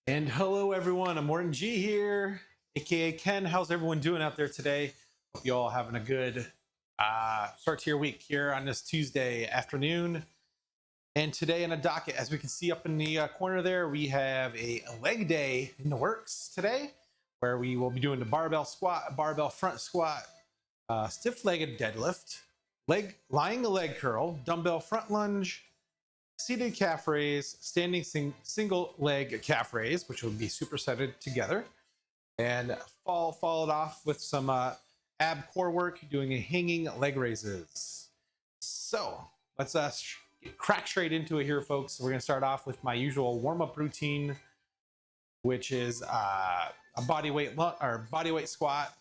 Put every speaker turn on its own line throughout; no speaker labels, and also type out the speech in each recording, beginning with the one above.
And hello everyone, ImmortanG here, aka Ken. How's everyone doing out there today? Hope you all having a good start to your week here on this Tuesday afternoon. And today in a docket, as we can see up in the corner there, we have a leg day in the works today, where we will be doing the barbell squat, barbell front squat, stiff-legged deadlift, lying leg curl, dumbbell front lunge, seated calf raise, standing single leg calf raise, which will be supersetted together, and followed off with some ab core work, doing a hanging leg raises. So let's crack straight into it here, folks. We're going to start off with my usual warm-up routine, which is a bodyweight squat,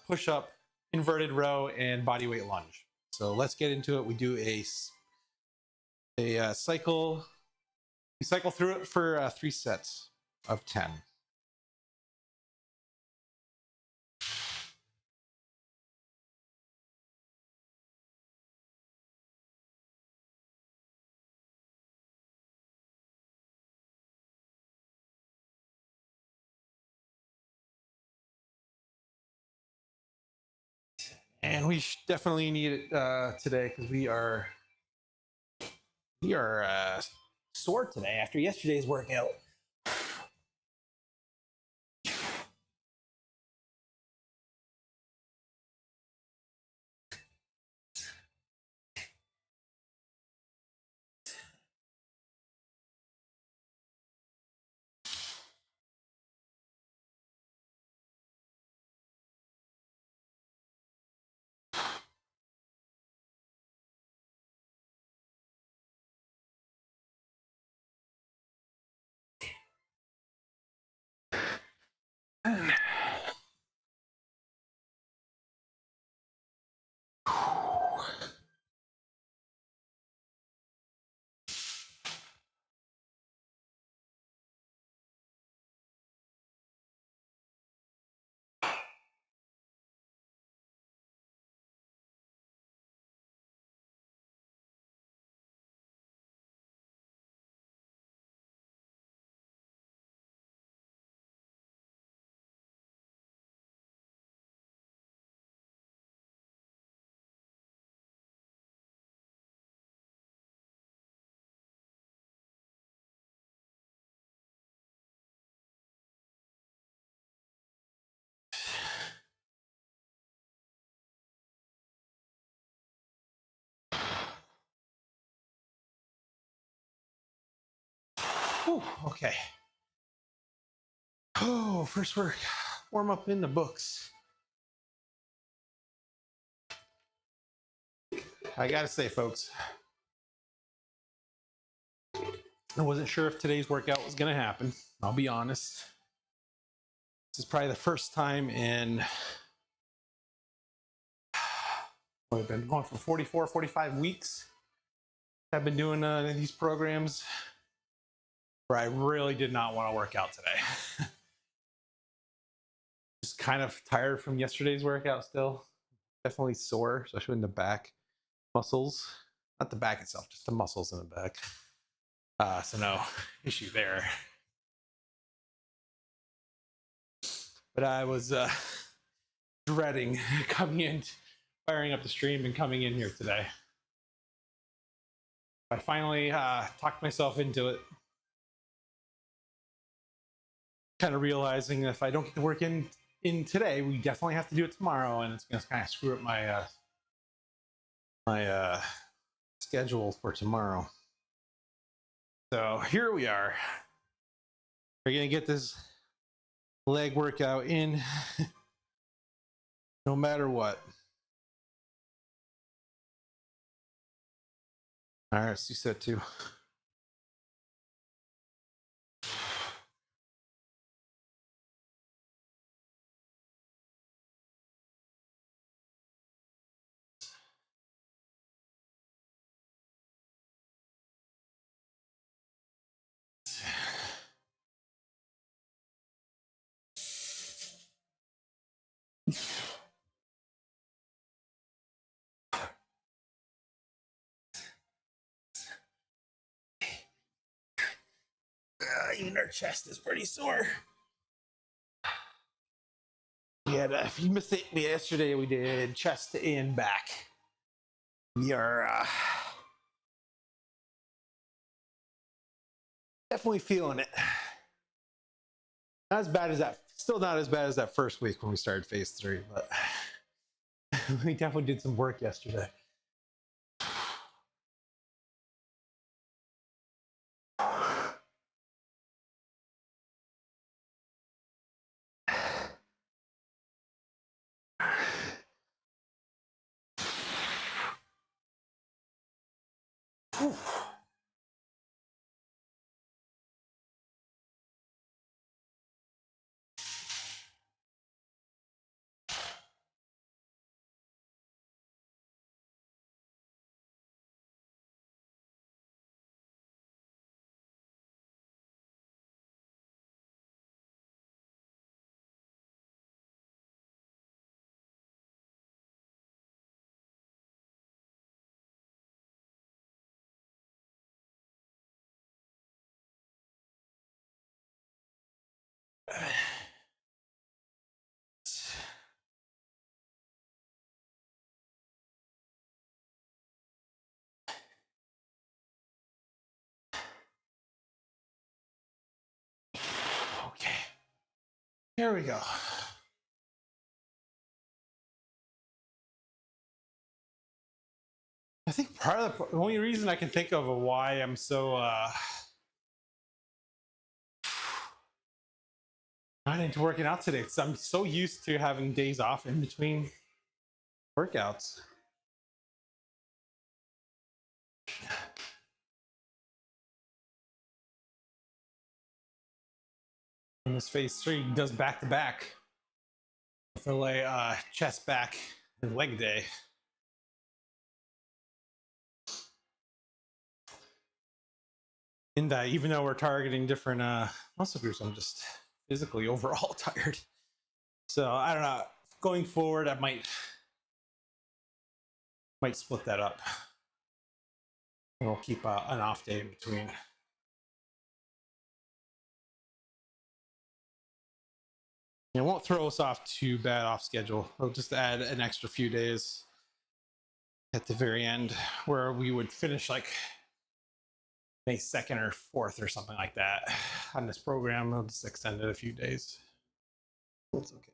push-up, inverted row, and bodyweight lunge. So let's get into it. We do a cycle. We cycle through it for 3 sets of 10. And we definitely need it today because we are sore today after yesterday's workout. Whew, okay. Oh, first warm up in the books. I gotta say, folks, I wasn't sure if today's workout was gonna happen. I'll be honest. This is probably the first time in I've been going for 44, 45 weeks. I've been doing these programs where I really did not want to work out today. Just kind of tired from yesterday's workout still. Definitely sore, especially in the back muscles. Not the back itself, just the muscles in the back. So no issue there. But I was dreading coming in, firing up the stream and coming in here today. I finally talked myself into it. Kind of realizing that if I don't get the work in today, we definitely have to do it tomorrow, and it's going to kind of screw up my schedule for tomorrow. So here we are. We're going to get this leg workout in no matter what. All right, let's do set 2. even our chest is pretty sore. Yeah, if you missed it yesterday, we did chest and back. We are definitely feeling it. Not as bad as that. Still not as bad as that first week when we started phase 3, but we definitely did some work yesterday. Whew. Okay, here we go. I think part of the only reason I can think of why I'm so not into working out today, because I'm so used to having days off in between workouts. And this phase 3 does back to back for like chest, back, and leg day. In that, even though we're targeting different muscle groups, I'm just physically overall tired. So I don't know. Going forward, I might split that up. And we'll keep an off day in between. It won't throw us off too bad off schedule. We'll just add an extra few days at the very end where we would finish like May 2nd or 4th or something like that on this program. We'll just extend it a few days. It's okay.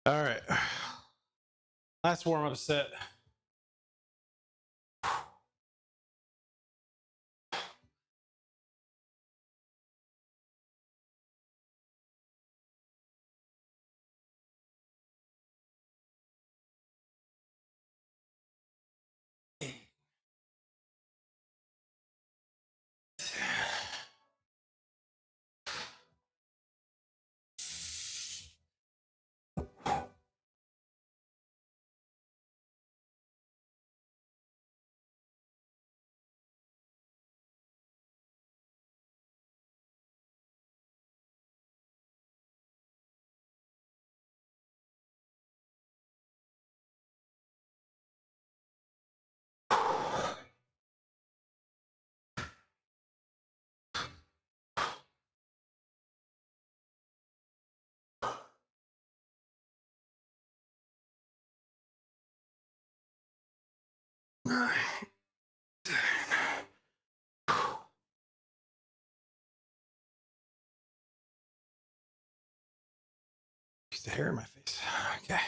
All right. Last warm-up set. Piece of hair in my face. Okay.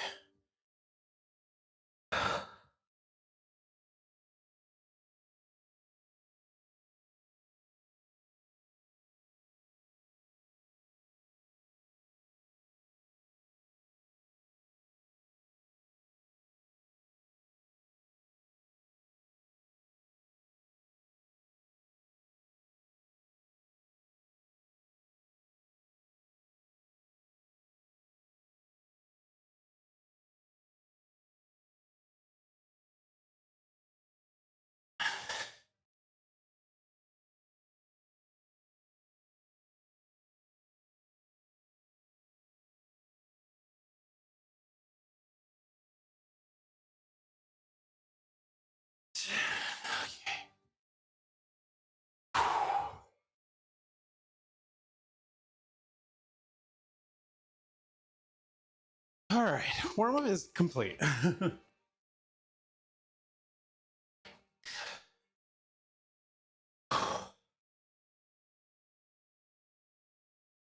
warm-up is complete.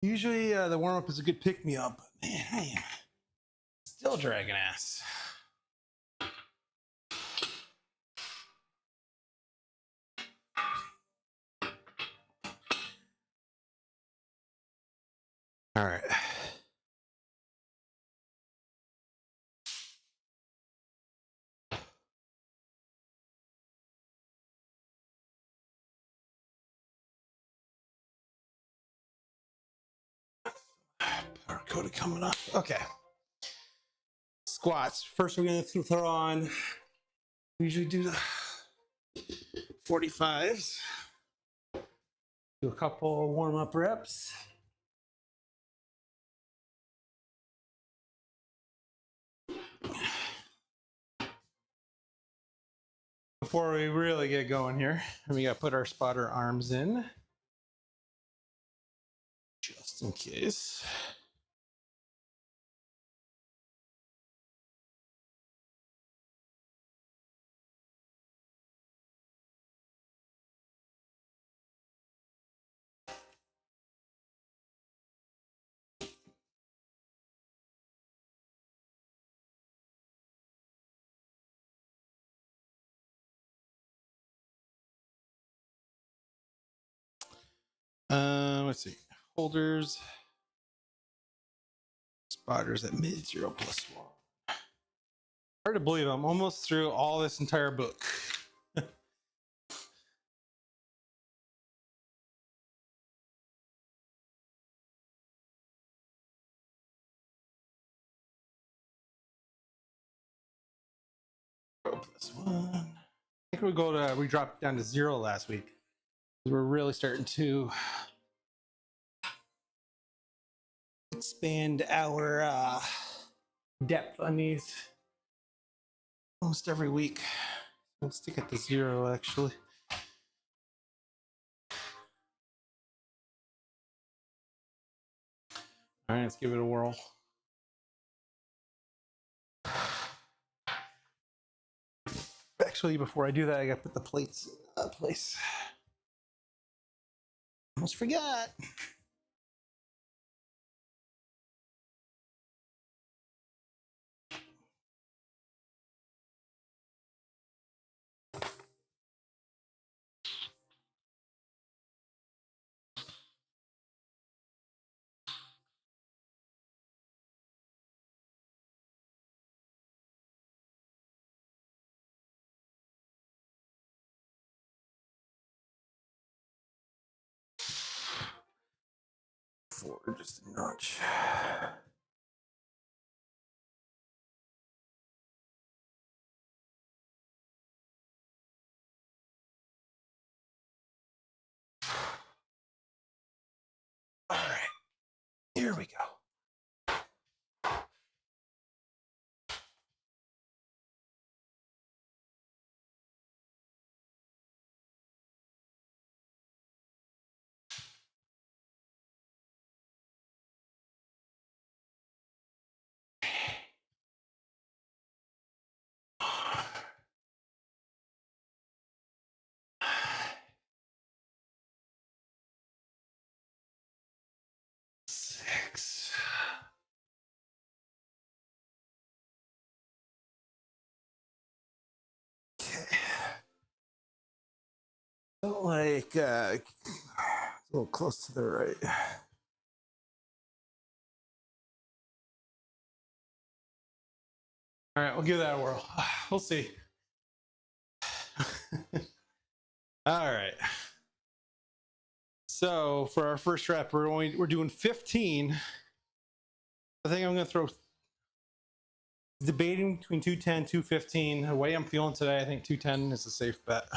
Usually the warm-up is a good pick-me-up, but man, I am still dragging ass. All right. Power code coming up. Okay. Squats. First, we're going to throw on. We usually do the 45s. Do a couple warm-up reps. Before we really get going here, we got to put our spotter arms in, just in case. Let's see. Holders. Spotters at mid 0 plus 1. Hard to believe I'm almost through all this entire book. Plus 1. I think we dropped down to 0 last week. We're really starting to expand our depth on these almost every week. We'll stick at the 0 actually. All right, let's give it a whirl. Actually, before I do that, I gotta put the plates in place. Almost forgot. Forward just a notch. All right, here we go. Six. Okay. Like a little close to the right. All right, we'll give that a whirl. We'll see. All right. So for our first rep, we're doing 15. I think I'm going to throw, debating between 210, 215. The way I'm feeling today, I think 210 is a safe bet.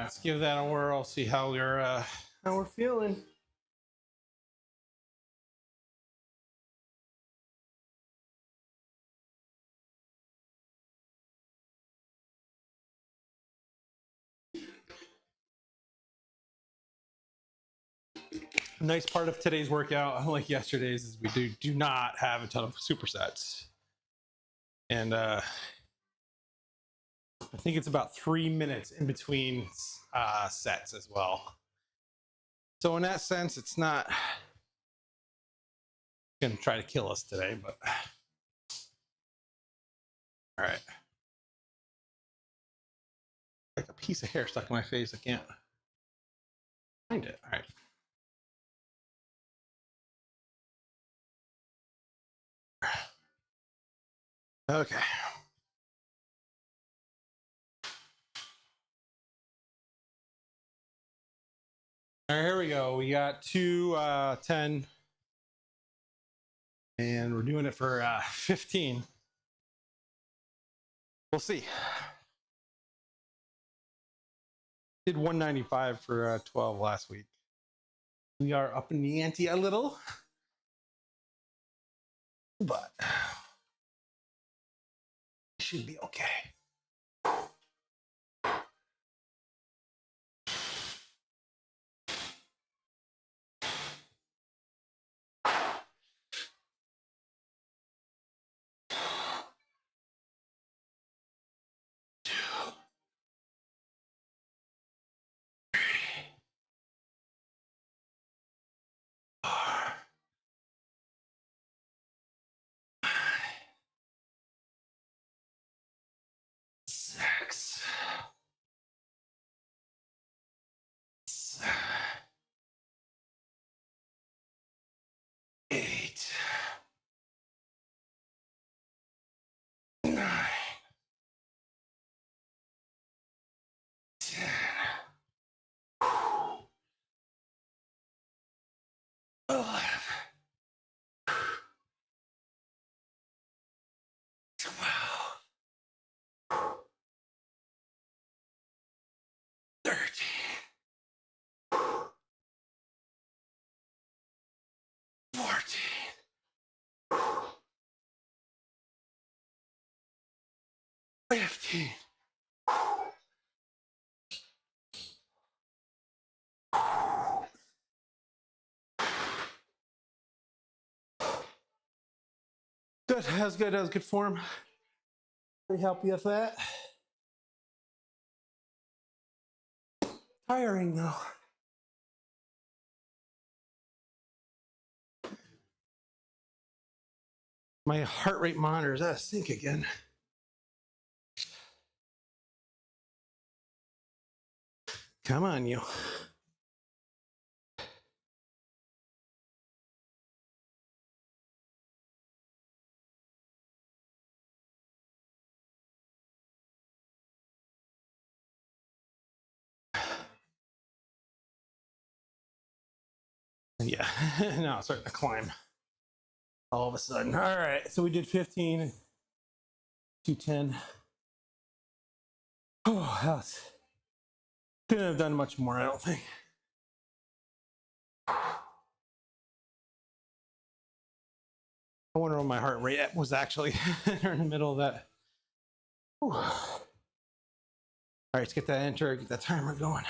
let's give that a whirl, see how we're feeling. Nice part of today's workout, unlike yesterday's, is we do not have a ton of supersets. And I think it's about 3 minutes in between sets as well. So in that sense, it's not going to try to kill us today, but all right. Like a piece of hair stuck in my face. I can't find it. All right. Okay. All right, here we go. We got 10, and we're doing it for 15. We'll see. Did 195 for 12 last week. We are up in the ante a little, but it should be okay. Six. 8. 9. 10. 11. 12. 13. 14. 15. 'Good. That was good. That was good form. Pretty happy with that. Tiring though. My heart rate monitor is out of sync again. Come on, you. Yeah, now it's starting to climb all of a sudden. All right, so we did 15, 210. Oh, that couldn't have done much more, I don't think. I wonder what my heart rate was actually in the middle of that. Whew. All right, let's get that enter, get that timer going.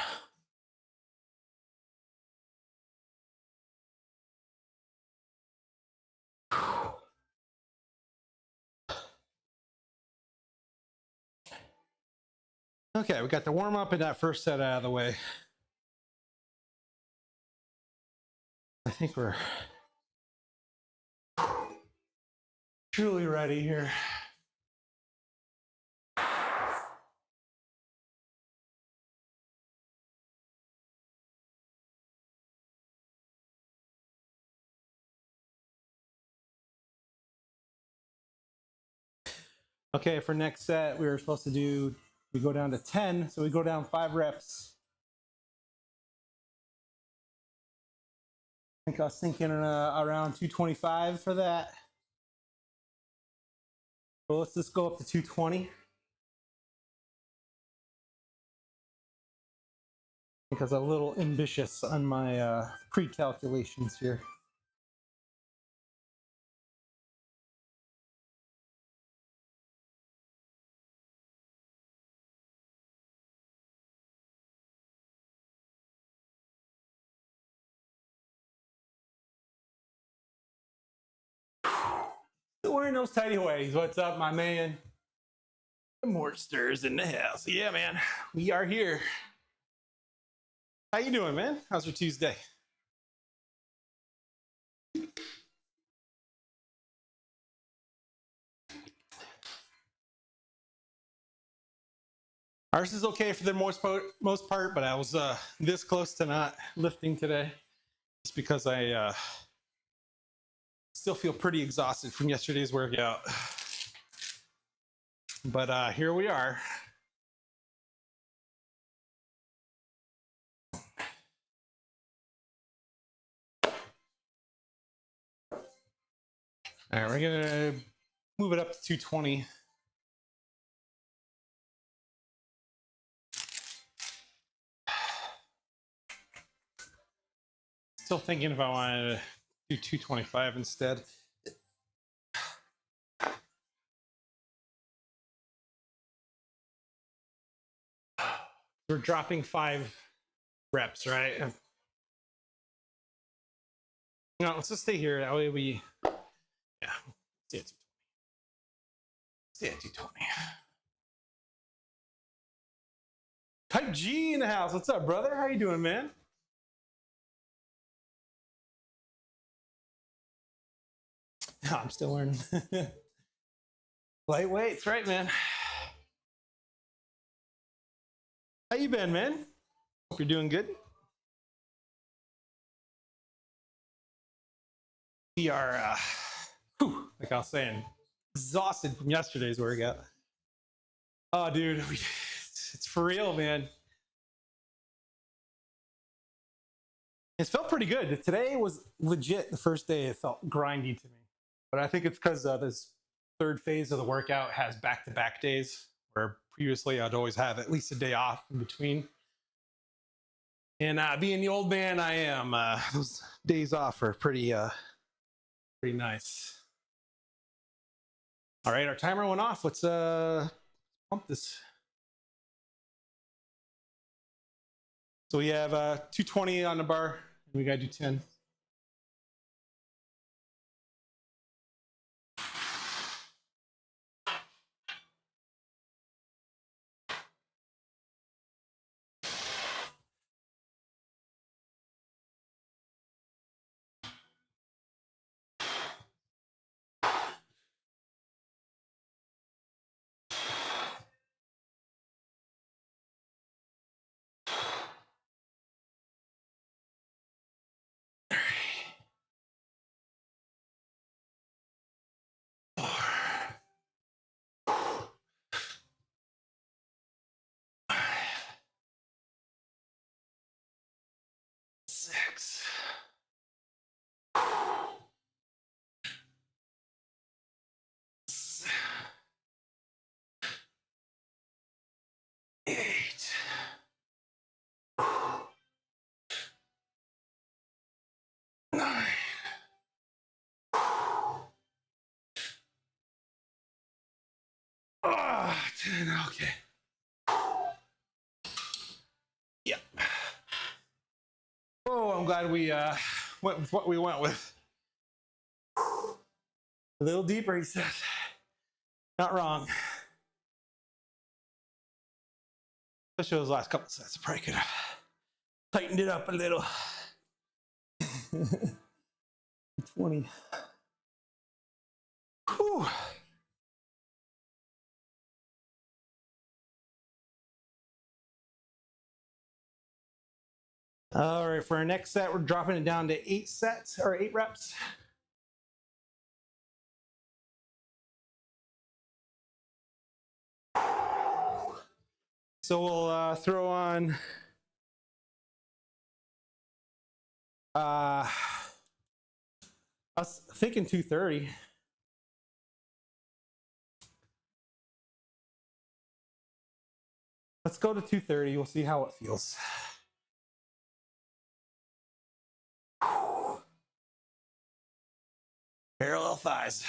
Okay, we got the warm up and that first set out of the way. I think we're truly ready here. Okay, for next set, we were supposed to do, we go down to 10, so we go down 5 reps. I think I was thinking around 225 for that. Well, let's just go up to 220. because I'm a little ambitious on my pre-calculations here. Still wearing those tidy whities. What's up, my man? The Mortsters in the house. Yeah, man. We are here. How you doing, man? How's your Tuesday? Ours is okay for the most part, but I was this close to not lifting today just because I still feel pretty exhausted from yesterday's workout. But here we are. All right, we're gonna move it up to 220. Still thinking if I wanted to do 225 instead. We're dropping 5 reps, right? No, let's just stay here. That way we, yeah, stay at 220. Stay at 220. Type G in the house. What's up, brother? How you doing, man? I'm still learning. Lightweights, right, man? How you been, man? Hope you're doing good. We are, like I was saying, exhausted from yesterday's workout. Oh, dude, it's for real, man. It felt pretty good. Today was legit the first day it felt grindy to me. But I think it's because this third phase of the workout has back-to-back days, where previously I'd always have at least a day off in between. And being the old man I am, those days off are pretty nice. All right, our timer went off. Let's pump this. So we have 220 on the bar. We gotta do 10. Six. 8. 9. 10. Okay. Yep. Oh, I'm glad we went with what we went with. A little deeper, he says. Not wrong. Especially those last couple sets. I probably could have tightened it up a little. 20. Whew. All right, for our next set, we're dropping it down to 8 sets or 8 reps. So we'll throw on I was thinking 230. Let's go to 230. We'll see how it feels. Parallel thighs.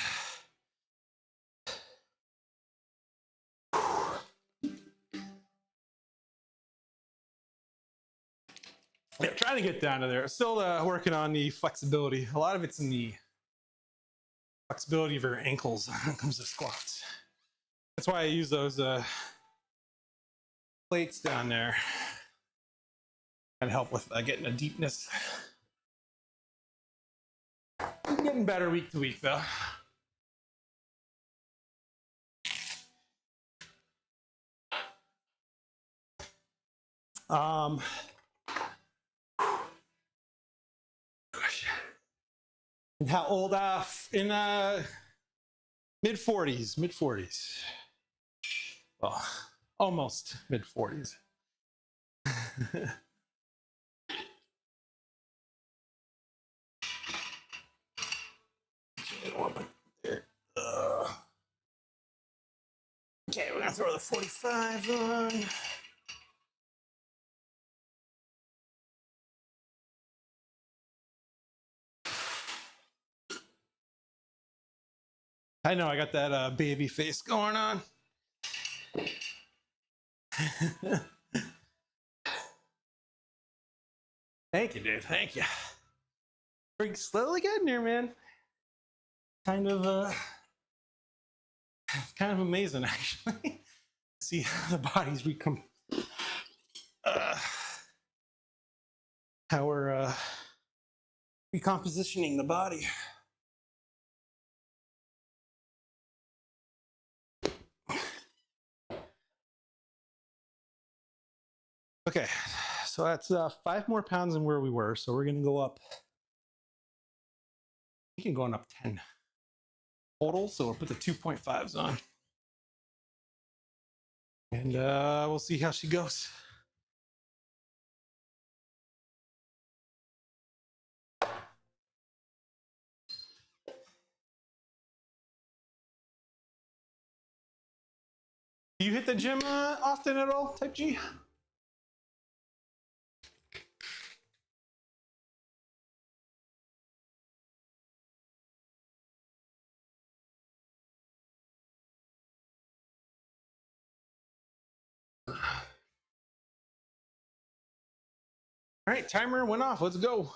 Yeah, trying to get down to there. Still working on the flexibility. A lot of it's in the flexibility of your ankles when it comes to squats. That's why I use those plates down there and help with getting a deepness. I'm getting better week to week though. And how old? In mid 40s. Well, almost mid 40s. Okay, we're gonna throw the 45 on. I know I got that baby face going on. Thank you, dude. Thank you. We're slowly getting there, man. Kind of amazing, actually. See how the body's become. How we're recompositioning the body. Okay, so that's 5 more pounds than where we were. So we're gonna go up. We can go on up 10 total. So we'll put the 2.5s on, and we'll see how she goes. Do you hit the gym often at all, Type G? All right, timer went off. Let's go.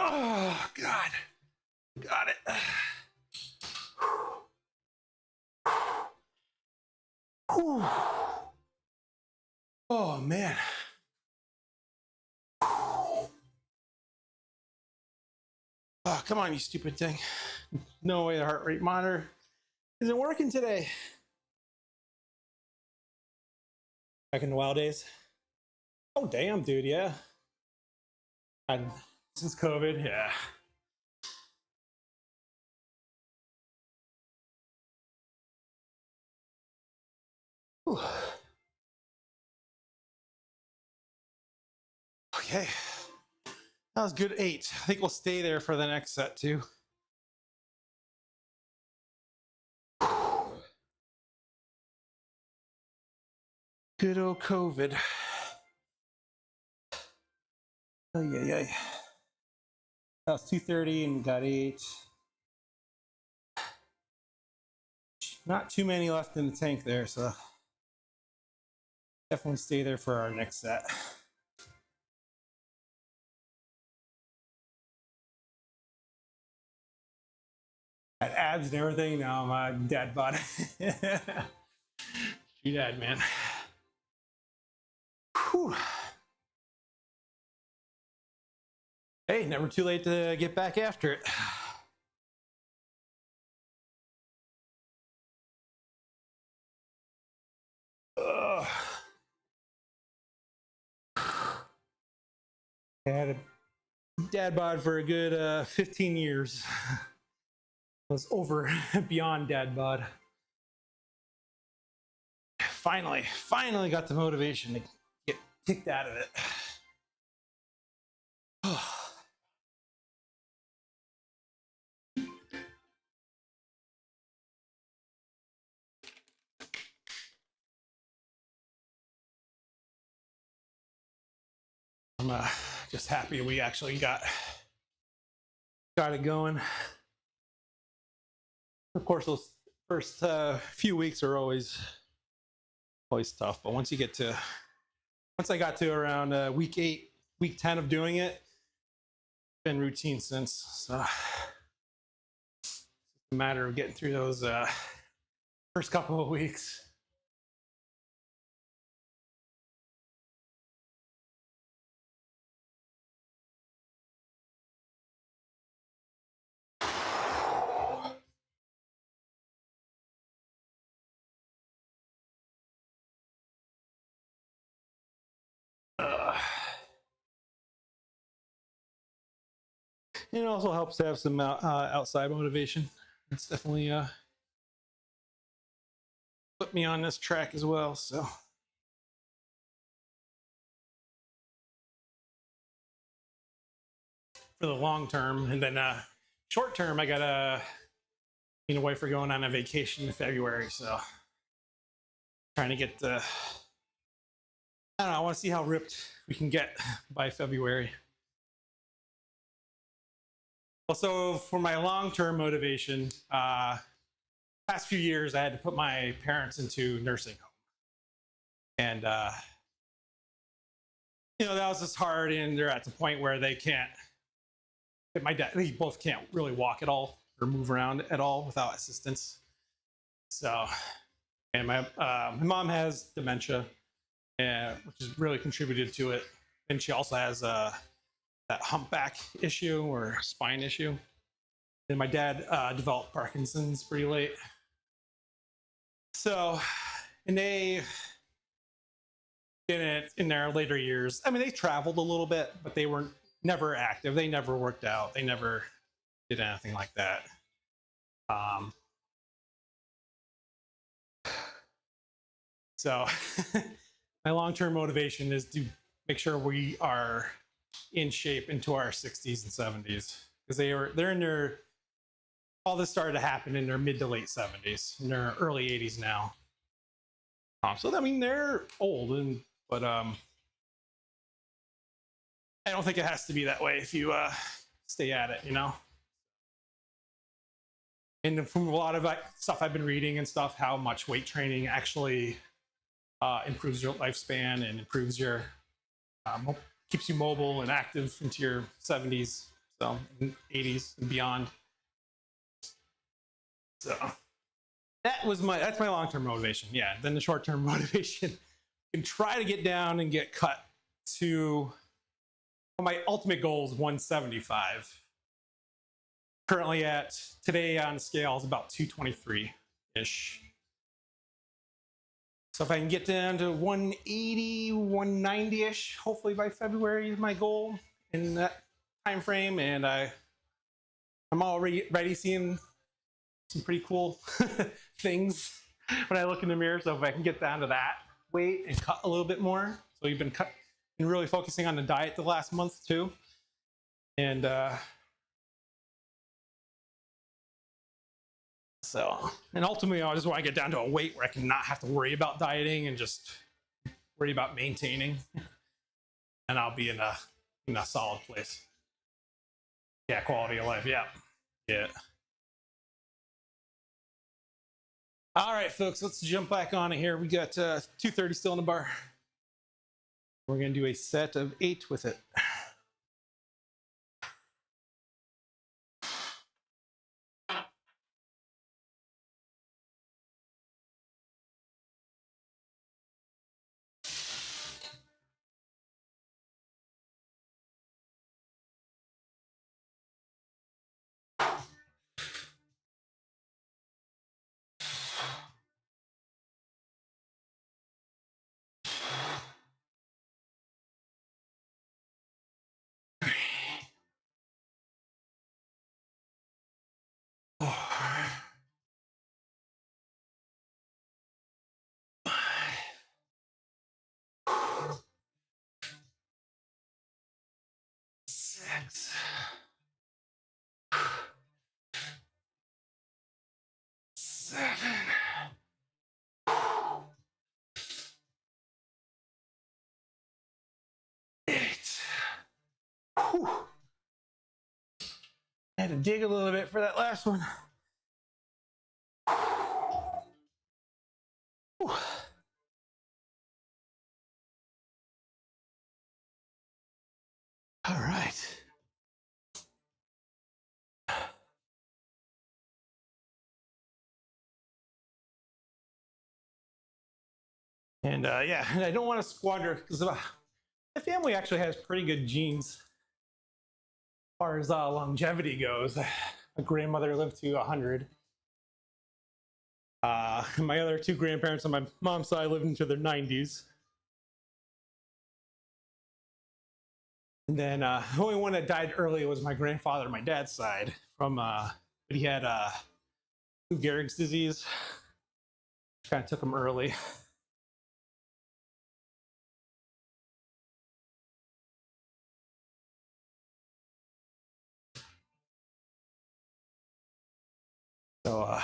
Oh, God. Got it. Whew. Oh, man. Oh, come on, you stupid thing. No way the heart rate monitor isn't working today. Back in the wild days. Oh, damn, dude, yeah. Since COVID, yeah. Whew. Okay. That was good 8. I think we'll stay there for the next set, too. Good old COVID. Oh, yeah. That was 2:30 and we got 8. Not too many left in the tank there, so definitely stay there for our next set. Got abs and everything. Now my dad bod. You dad, man. Whew. Hey, never too late to get back after it. Ugh. I had a dad bod for a good 15 years. I was over beyond dad bod. Finally got the motivation to get kicked out of it. I'm just happy we actually got it going. Of course, those first few weeks are always tough, but once I got to around week 8, week 10 of doing it, it's been routine since. So it's a matter of getting through those first couple of weeks. It also helps to have some outside motivation. It's definitely put me on this track as well. So for the long term, and then short term, I got me and wife are going on a vacation in February. So trying to get the, I don't know, I want to see how ripped we can get by February. Also, for my long-term motivation, past few years, I had to put my parents into nursing home. And, that was just hard, and they're at the point where they can't, they both can't really walk at all or move around at all without assistance. So, and my mom has dementia, which has really contributed to it. And she also has that humpback issue or spine issue. And my dad developed Parkinson's pretty late. So, and they didn't, in their later years, I mean, they traveled a little bit, but they weren't never active. They never worked out. They never did anything like that. So my long-term motivation is to make sure we are in shape into our 60s and 70s, because they're in their, all this started to happen in their mid to late 70s, in their early 80s now. So I mean, they're old, but I don't think it has to be that way if you stay at it, And from a lot of stuff I've been reading and stuff, how much weight training actually improves your lifespan and improves your keeps you mobile and active into your 70s, so 80s and beyond. So that's my long-term motivation. Yeah. Then the short-term motivation, can try to get down and get cut to, well, my ultimate goal is 175. Currently today on the scale is about 223-ish. So if I can get down to 180, 190-ish, hopefully by February is my goal in that time frame. And I'm already seeing some pretty cool things when I look in the mirror. So if I can get down to that weight and cut a little bit more. So we've been really focusing on the diet the last month too. And and ultimately, I just want to get down to a weight where I can not have to worry about dieting and just worry about maintaining, and I'll be in a solid place. Yeah, quality of life. Yeah. All right, folks, let's jump back on it here. We got 230 still in the bar. We're going to do a set of 8 with it. Six. 7. 8. Whew. I had to dig a little bit for that last one. Whew. All right. And yeah, and I don't want to squander because my family actually has pretty good genes as far as longevity goes. My grandmother lived to 100. My other 2 grandparents on my mom's side lived into their 90s. And then the only one that died early was my grandfather on my dad's side. But he had Lou Gehrig's disease. Kind of took him early. So,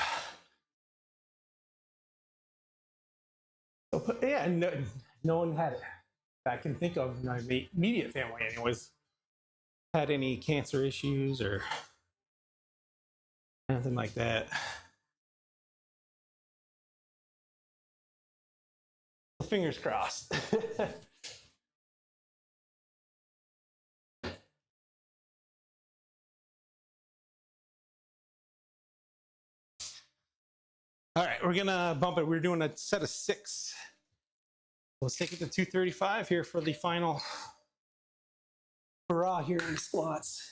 yeah, no one had it. I can think of my immediate family, anyways, had any cancer issues or anything like that. Fingers crossed. All right, we're gonna bump it. We're doing a set of 6. Let's take it to 235 here for the final hurrah here in squats.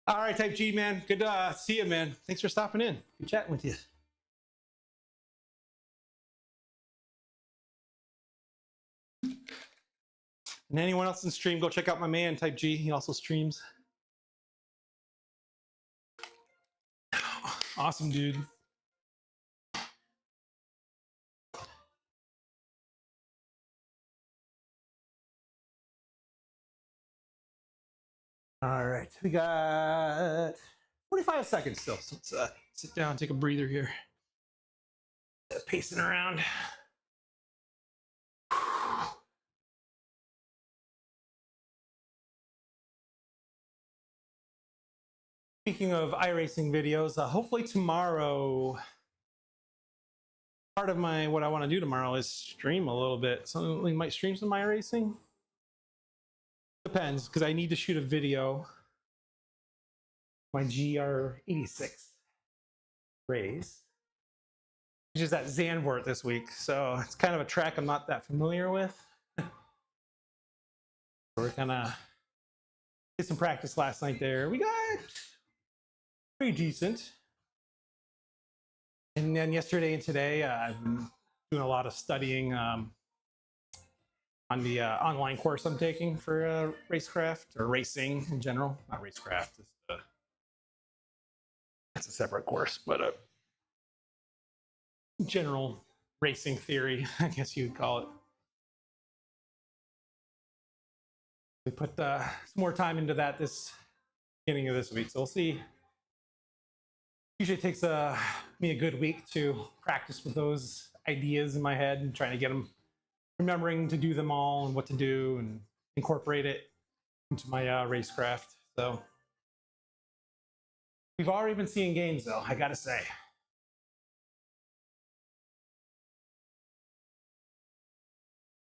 All right, Type G, man. Good to see you, man. Thanks for stopping in. Good chatting with you. And anyone else in stream, go check out my man, Type G. He also streams. Awesome, dude. All right, we got 45 seconds still. So let's sit down, take a breather here. Pacing around. Speaking of iRacing videos, hopefully tomorrow, part of what I want to do tomorrow is stream a little bit. So we might stream some iRacing. Depends, because I need to shoot a video. My GR86 race, which is at Zandvoort this week. So it's kind of a track I'm not that familiar with. We're gonna get some practice last night there. We got pretty decent. And then yesterday and today, I've been doing a lot of studying on the online course I'm taking for racecraft or racing in general. Not racecraft, it's a separate course, but general racing theory, I guess you would call it. We put some more time into that this beginning of this week, so we'll see. Usually it takes me a good week to practice with those ideas in my head and trying to get them, remembering to do them all and what to do and incorporate it into my racecraft. So we've already been seeing gains, though, I gotta say.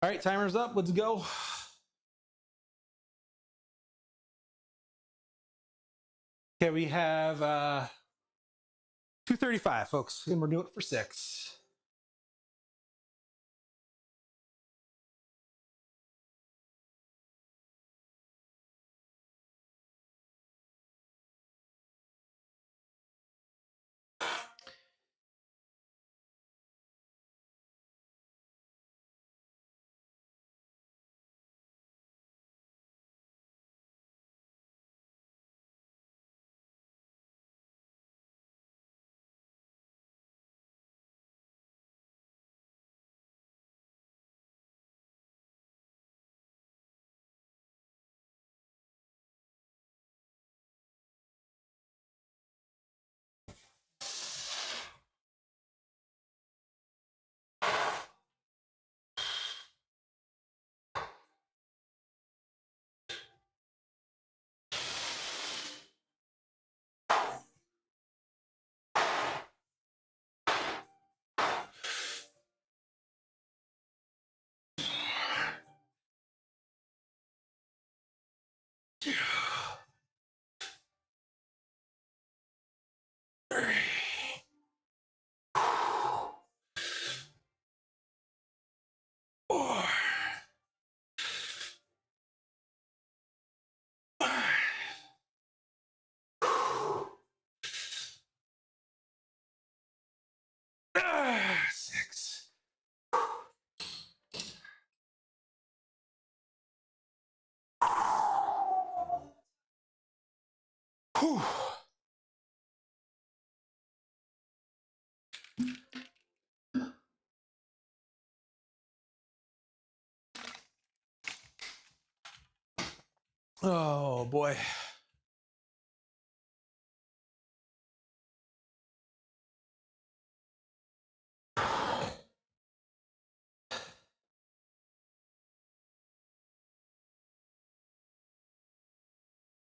All right, timer's up. Let's go. Okay, we have 235, folks, and we're doing it for 6. Six. Whew. Oh boy.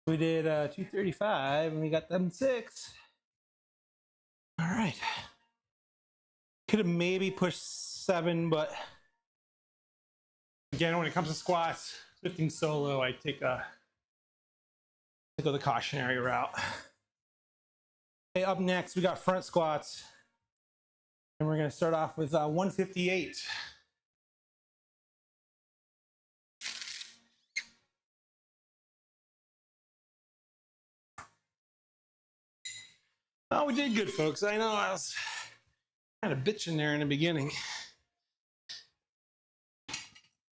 We did 235 and we got them 6. All right. Could have maybe pushed 7, but again, when it comes to squats, lifting solo, I take go the cautionary route. Okay, up next, we got front squats. And we're going to start off with 158. Oh, we did good, folks. I know I was kind of bitching there in the beginning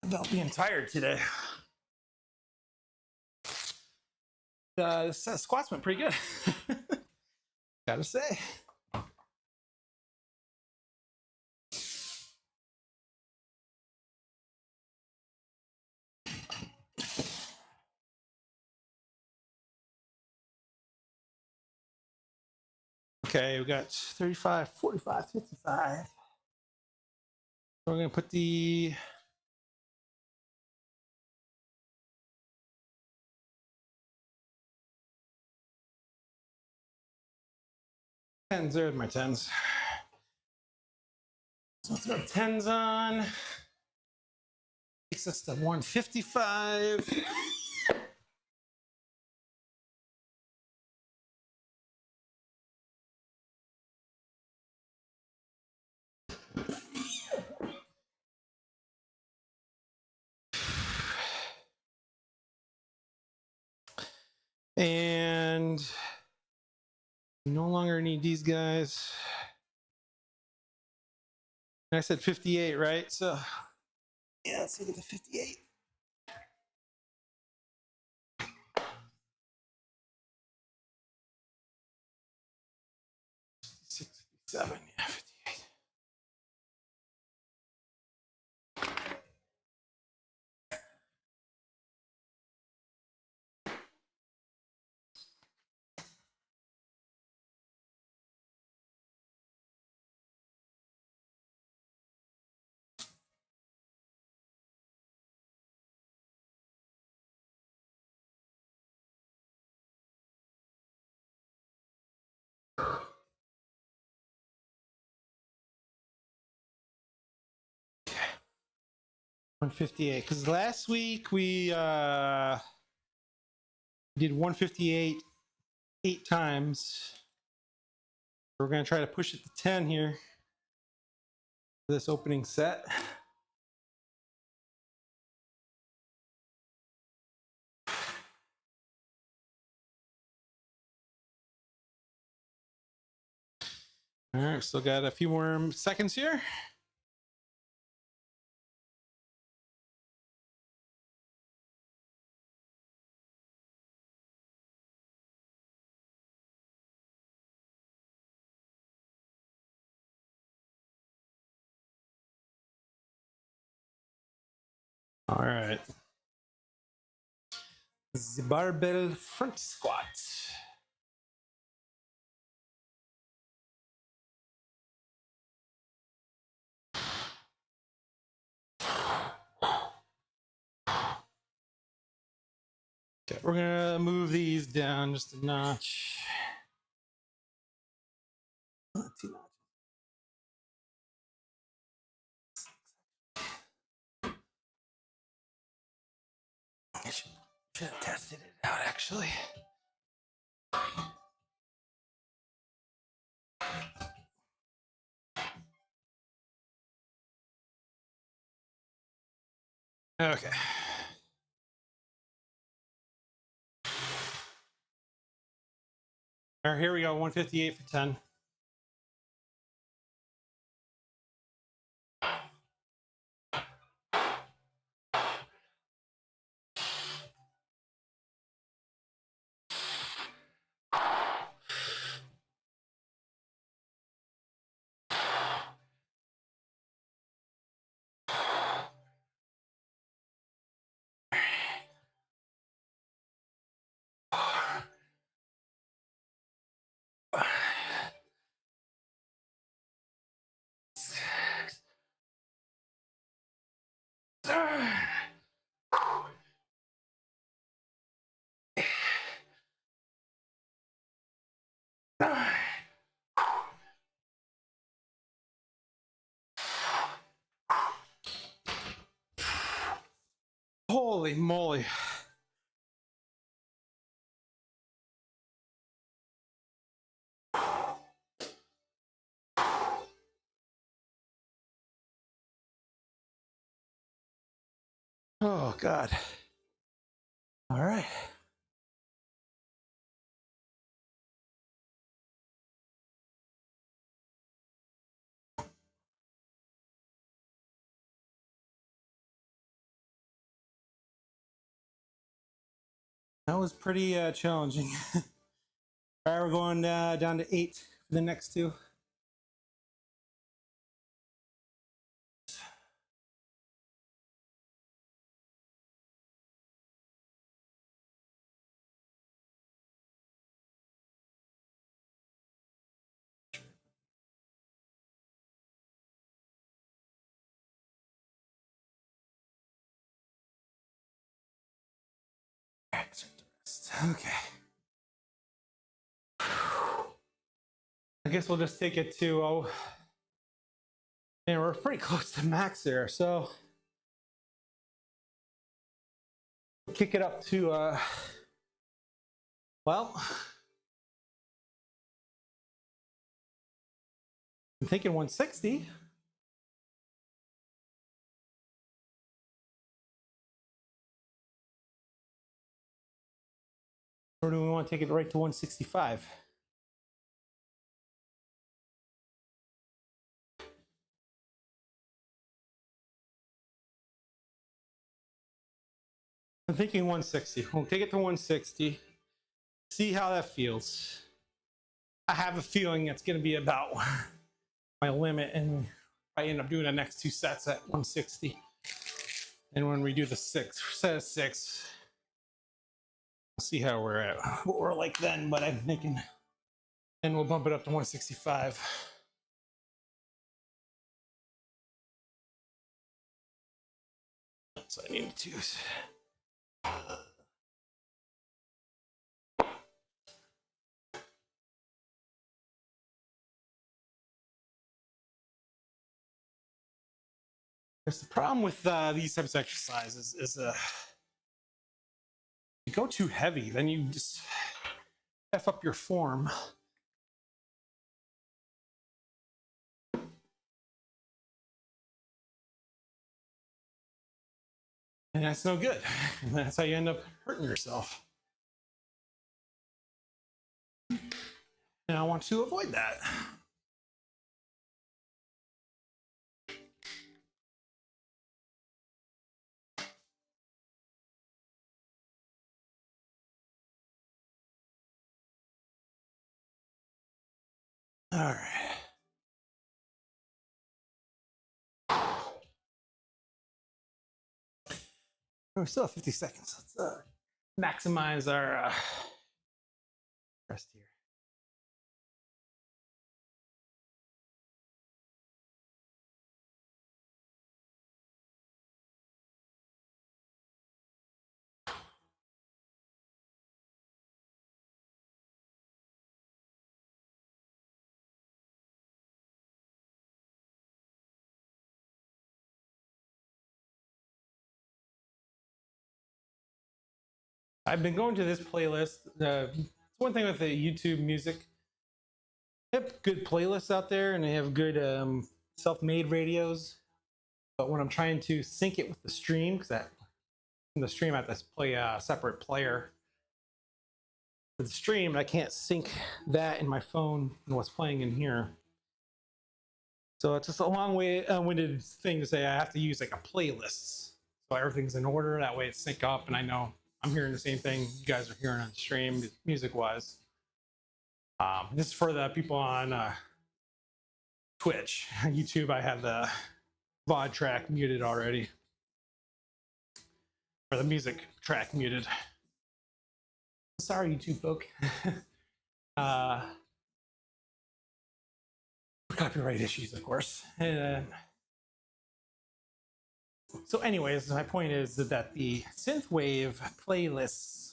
about being tired today. The squats went pretty good. Gotta say. Okay, we got 35, 45, 55. We're going to put the tens. There's my tens. So let's throw tens on. Takes us to 155. And we no longer need these guys. And I said 58, right? So yeah, let's look at the 58. 67, yeah, 58. 158. Because last week we did 158 8 times. We're going to try to push it to 10 here for this opening set. All right, still got a few more seconds here. All right. The barbell front squat. Okay, we're gonna move these down just a notch. 2 notches. I should have tested it out actually. Okay. All right, here we go. 158 for 10. Holy moly. Oh, God. All right. That was pretty challenging. All right, we're going down to 8 for the next 2. Okay. I guess we'll just take it to, and we're pretty close to max there. So kick it up to, well, I'm thinking 160. Or do we want to take it right to 165? I'm thinking 160. We'll take it to 160. See how that feels. I have a feeling it's going to be about my limit, and I end up doing the next 2 sets at 160. And when we do the 6 set of 6, we'll see how we're at. What we're like then, but I'm thinking, and we'll bump it up to 165. So I need to choose. Because the problem with these types of exercises is you go too heavy, then you just F up your form. And that's no good. And that's how you end up hurting yourself. And I want to avoid that. All right. We still have 50 seconds. Let's maximize our rest here. I've been going to this playlist. It's one thing with the YouTube music. They have good playlists out there, and they have good self-made radios. But when I'm trying to sync it with the stream, because in the stream I have to play a separate player for the stream, I can't sync that in my phone and what's playing in here. So it's just a long-winded thing to say I have to use like a playlist, so everything's in order. That way it's sync up, and I know I'm hearing the same thing you guys are hearing on stream, music-wise. This is for the people on Twitch. YouTube, I have the VOD track muted already, or the music track muted. Sorry, YouTube folk. Copyright issues, of course. So anyways, my point is that the synthwave playlists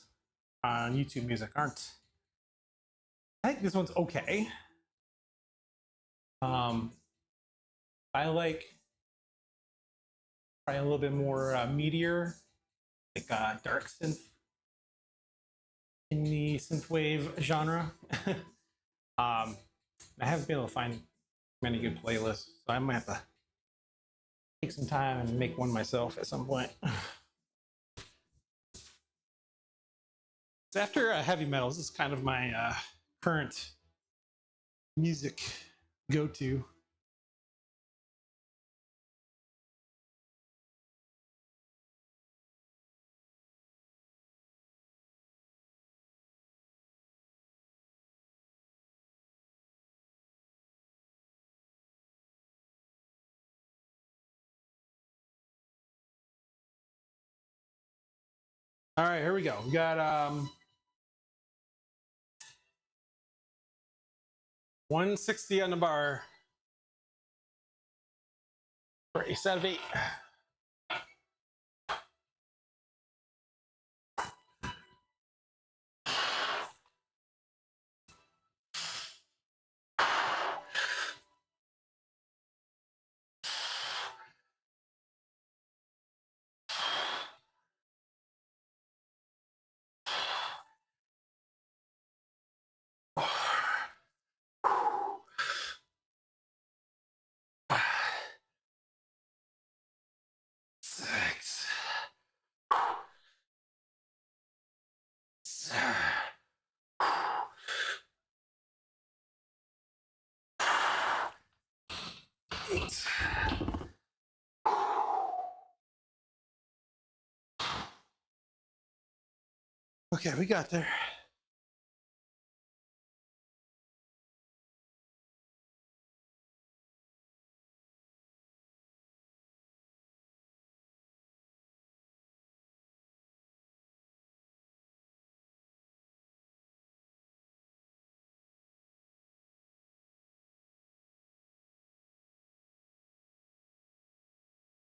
on YouTube music aren't, I think this one's okay. I like probably a little bit more meatier, like dark synth in the synthwave genre. I haven't been able to find many good playlists, so I might have to take some time and make one myself at some point. So after heavy metals, this is kind of my current music go-to. All right, here we go. We got 160 on the bar for a set of 8. Okay, we got there.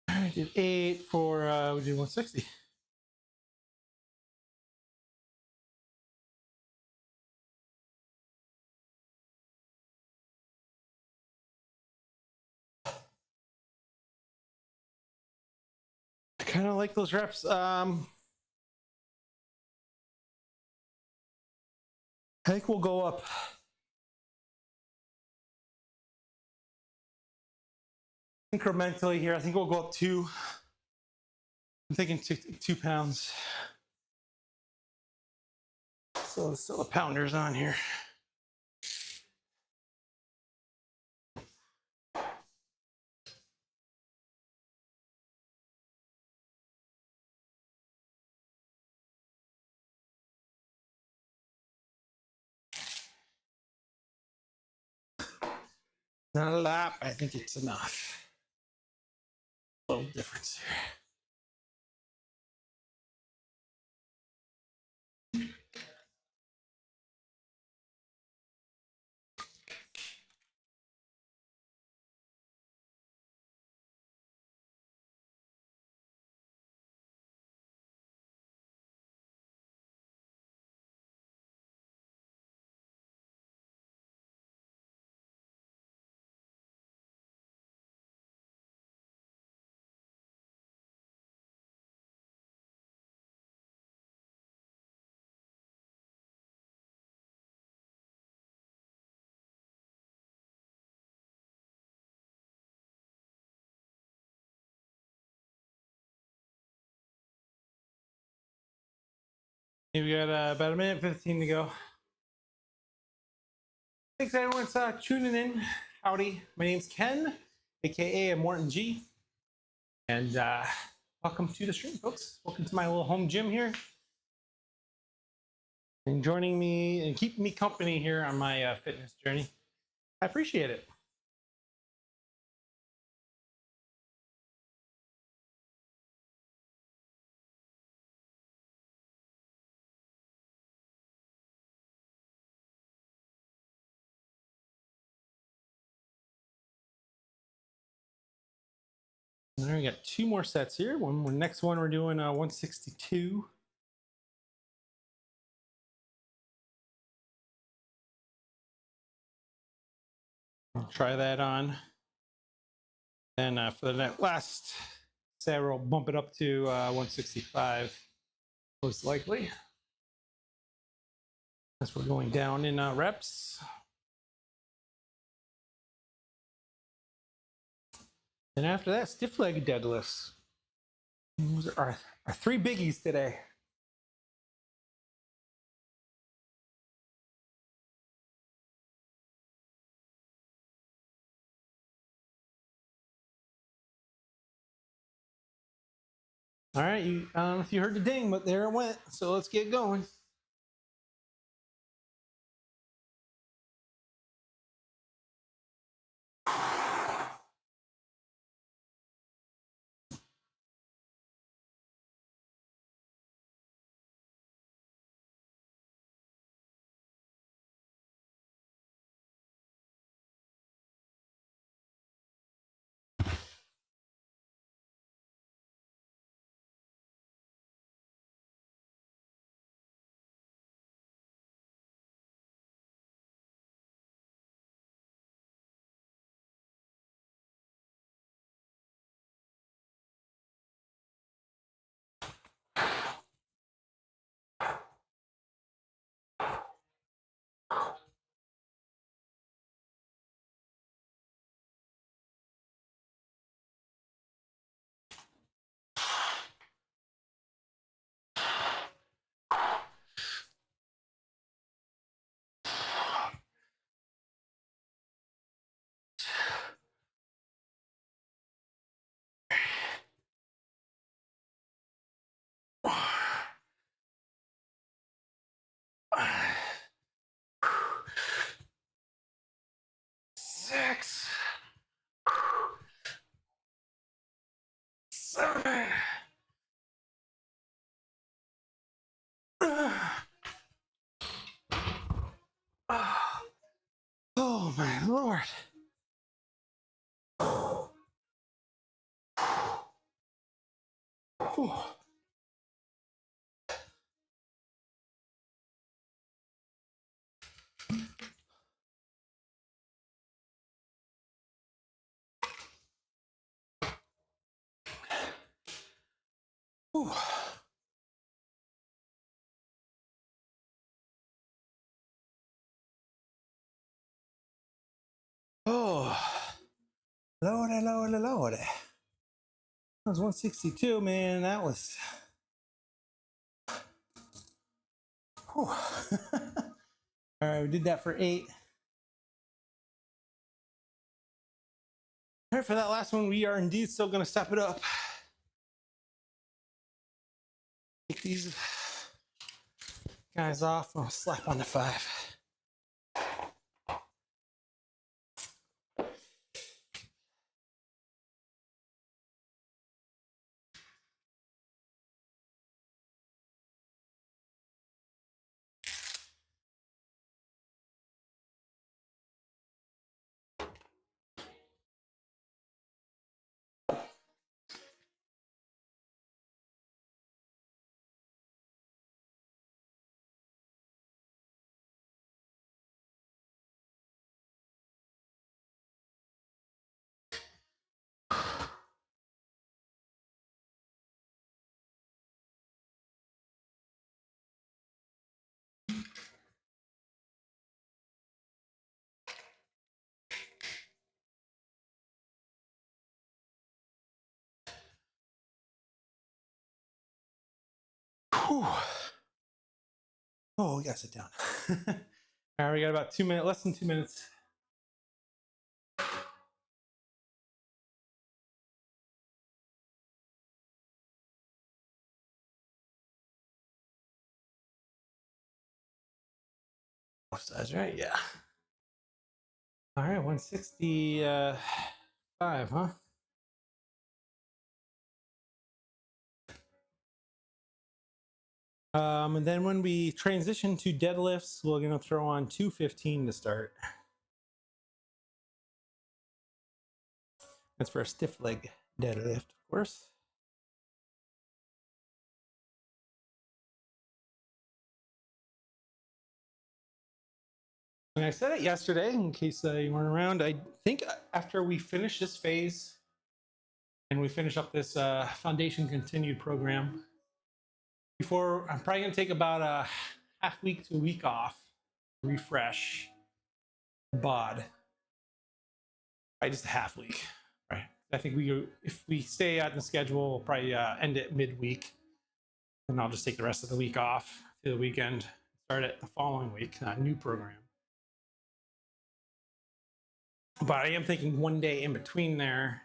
I did 8 for, we did 160. kind of like those reps. I think we'll go up incrementally here. I think we'll go up 2. I'm thinking 2 pounds. So still the pounders on here. Not a lot, but I think it's enough. A little difference here. We got about 1:15 to go. Thanks everyone's tuning in. Howdy, my name's Ken, aka ImmortanG, and welcome to the stream, folks. Welcome to my little home gym here, and joining me and keeping me company here on my fitness journey. I appreciate it. All right, we got 2 more sets here. Next one we're doing 162. I'll try that on. And for the last set, we'll bump it up to 165, most likely. As we're going down in reps. And after that, stiff leg deadlifts. Those are our 3 biggies today. All right, I don't know if you heard the ding, but there it went. So let's get going. Six, 7. Oh my Lord. Whew. Whew. Oh, Lord. That was 162, man. That was. All right, we did that for 8. All right, for that last one, we are indeed still going to step it up. Take these guys off. I'll slap on the 5. Whew. Oh, we got to sit down. All right, we got about 2 minutes, less than 2 minutes. Both sides, right? Yeah. All right, 165, huh? And then when we transition to deadlifts, we're going to throw on 215 to start. That's for a stiff leg deadlift, of course. And I said it yesterday, in case you weren't around. I think after we finish this phase and we finish up this Foundation Continued program, before I'm probably going to take about a half week to a week off, refresh bod. Probably just a half week, right? I think if we stay on the schedule, we'll probably end it midweek. And I'll just take the rest of the week off to the weekend, start it the following week, new program. But I am thinking one day in between there,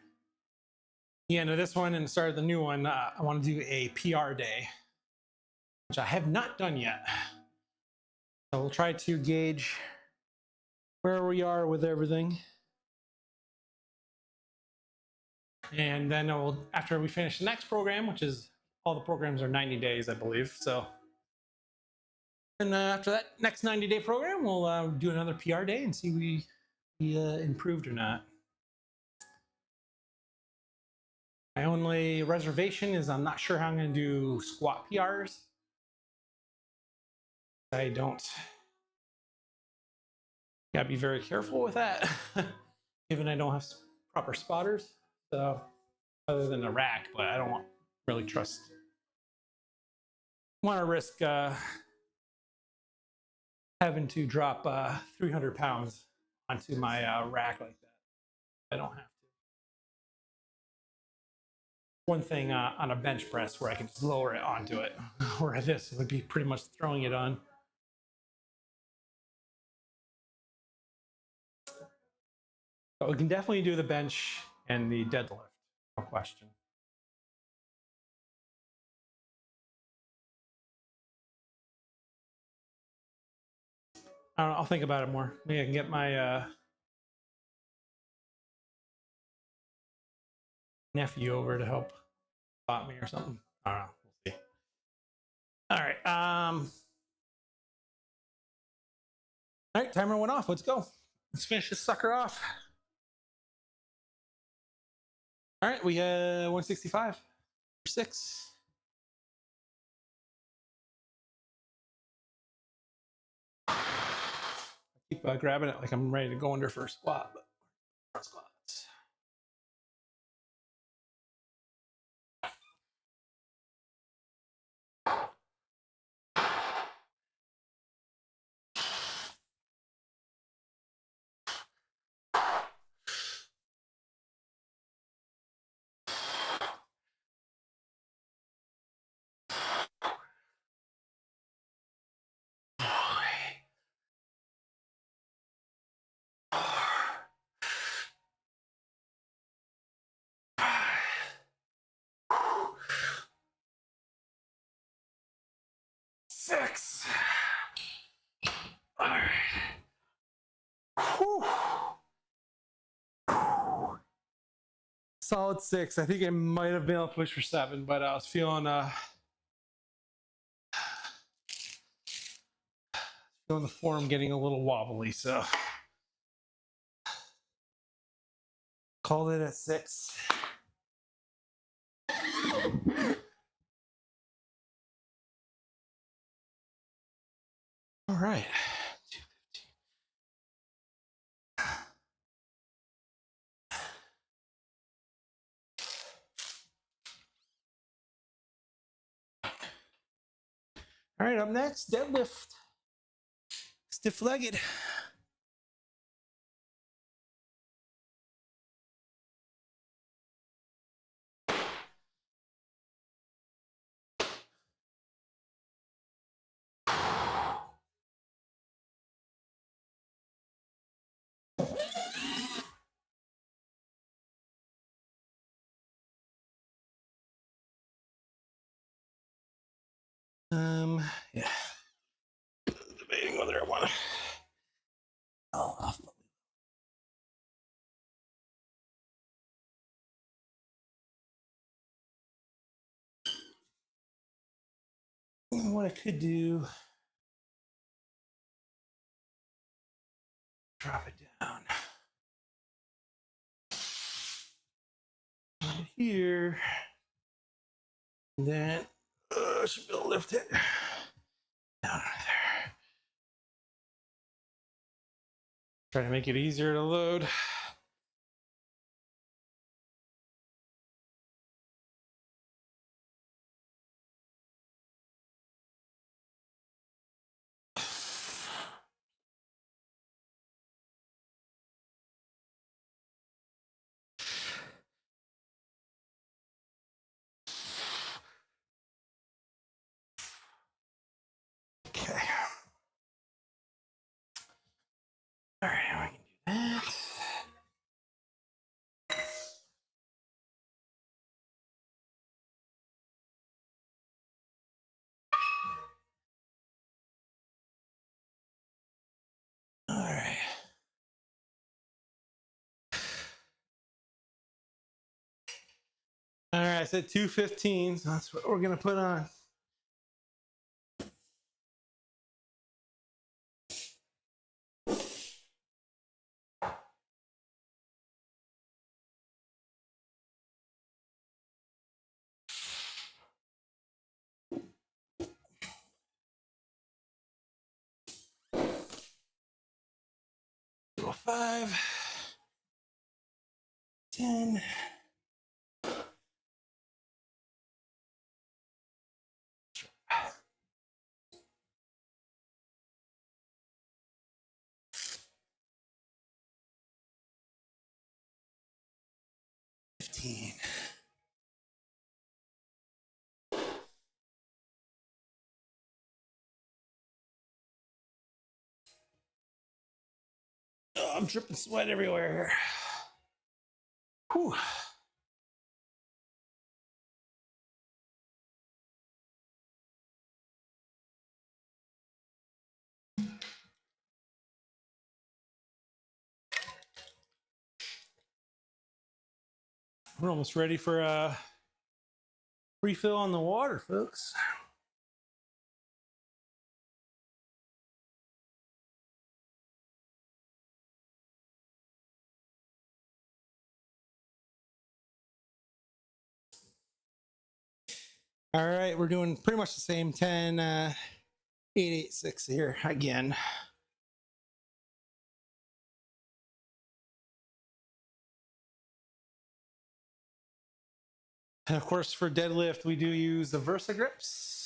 the end of this one and the start of the new one, I want to do a PR day, which I have not done yet. So we'll try to gauge where we are with everything. And then after we finish the next program, which is all the programs are 90 days, I believe. So, and after that next 90-day program, we'll do another PR day and see if we improved or not. My only reservation is I'm not sure how I'm going to do squat PRs. I don't. Gotta be very careful with that, given I don't have proper spotters. So, other than the rack, but I don't really want to risk having to drop 300 pounds onto my rack like that. I don't have to. One thing on a bench press where I can just lower it onto it, where this would be pretty much throwing it on. But we can definitely do the bench and the deadlift, no question. I don't know, I'll think about it more. Maybe I can get my nephew over to help spot me or something. I don't know. We'll see. All right. All right, timer went off. Let's go. Let's finish this sucker off. All right, we 165 for 6. I keep grabbing it like I'm ready to go under for a squat, but front squats. 6. All right. Whew. Solid 6. I think I might have been able to push for 7, but I was feeling the form getting a little wobbly, so called it at 6. All right. All right, up next, deadlift. Stiff-legged. Yeah. Debating whether I want to. What I could do, drop it down right here, and then I should be able to lift it down right there. Try to make it easier to load. Okay. All right, now I can do that. All right. All right, I said 215, so that's what we're gonna put on. Five, 10. Oh, I'm dripping sweat everywhere here. Whew. We're almost ready for a refill on the water, folks. All right, we're doing pretty much the same 10, 8, 8, 6 here again. And of course, for deadlift, we do use the Versa grips.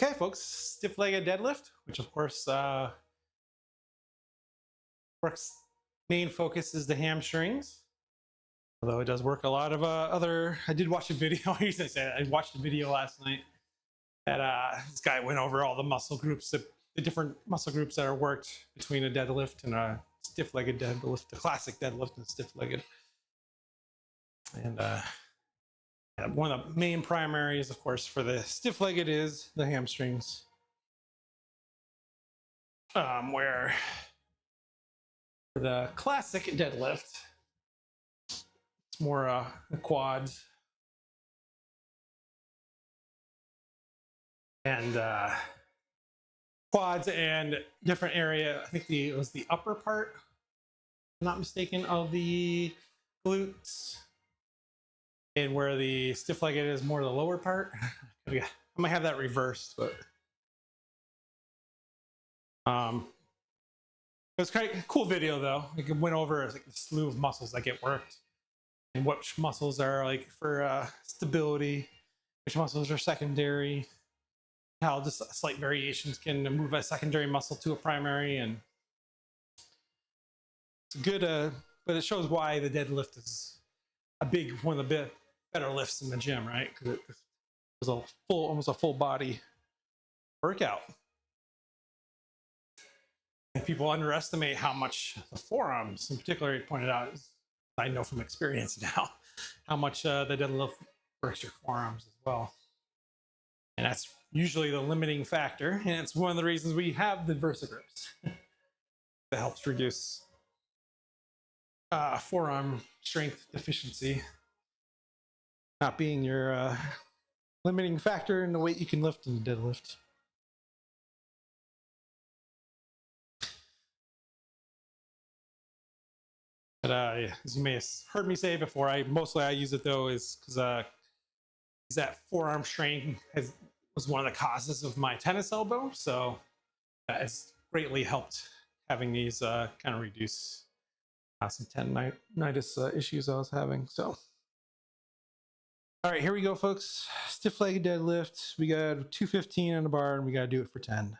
Okay, folks, stiff-legged deadlift, which of course works. Main focus is the hamstrings, although it does work a lot of other. I did watch a video. I watched a video last night that this guy went over all the muscle groups, the different muscle groups that are worked between a deadlift and a stiff-legged deadlift, the classic deadlift and stiff-legged. And one of the main primaries, of course, for the stiff-legged is the hamstrings, where for the classic deadlift, it's more the quads and different area. I think it was the upper part, if I'm not mistaken, of the glutes, and where the stiff-legged is more the lower part. I might have that reversed, but it was quite a cool video though. It went over like the slew of muscles that get worked and which muscles are like for stability, which muscles are secondary, how just slight variations can move a secondary muscle to a primary. And it's good, but it shows why the deadlift is one of the better lifts in the gym, right? Because it was almost a full body workout. And people underestimate how much the forearms, in particular, he pointed out, I know from experience now, how much the deadlift works your forearms as well. And that's usually the limiting factor. And it's one of the reasons we have the VersaGrips that helps reduce forearm strength deficiency not being your limiting factor in the weight you can lift in the deadlift. But as you may have heard me say before, mostly I use it though is because that forearm strain was one of the causes of my tennis elbow. So it's greatly helped having these kind of reduce some tendonitis issues I was having. So, all right, here we go, folks. Stiff-legged deadlift. We got 215 on the bar, and we got to do it for 10.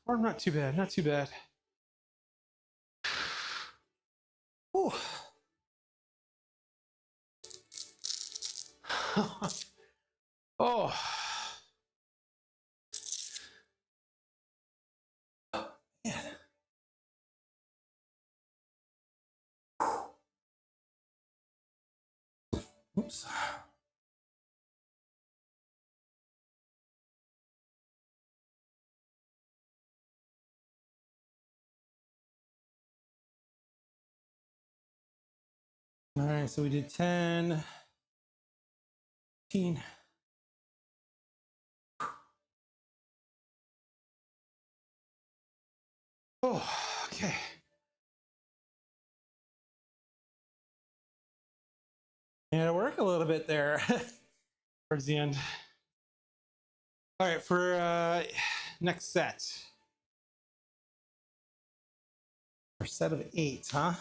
Or not too bad, not too bad. Ooh. Oh. Man. Oops. All right, so we did 10, 15. Oh, okay. And it'll work a little bit there towards the end. All right, for next set. Our set of 8, huh?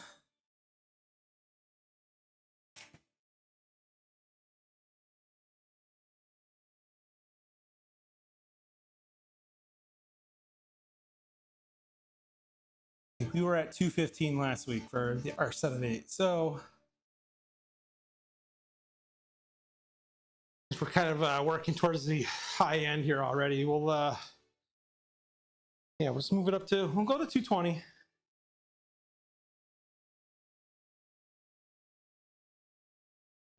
We were at 215 last week for our set of 8. So We're kind of working towards the high end here already. We'll yeah, let's move it up to, we'll go to 220.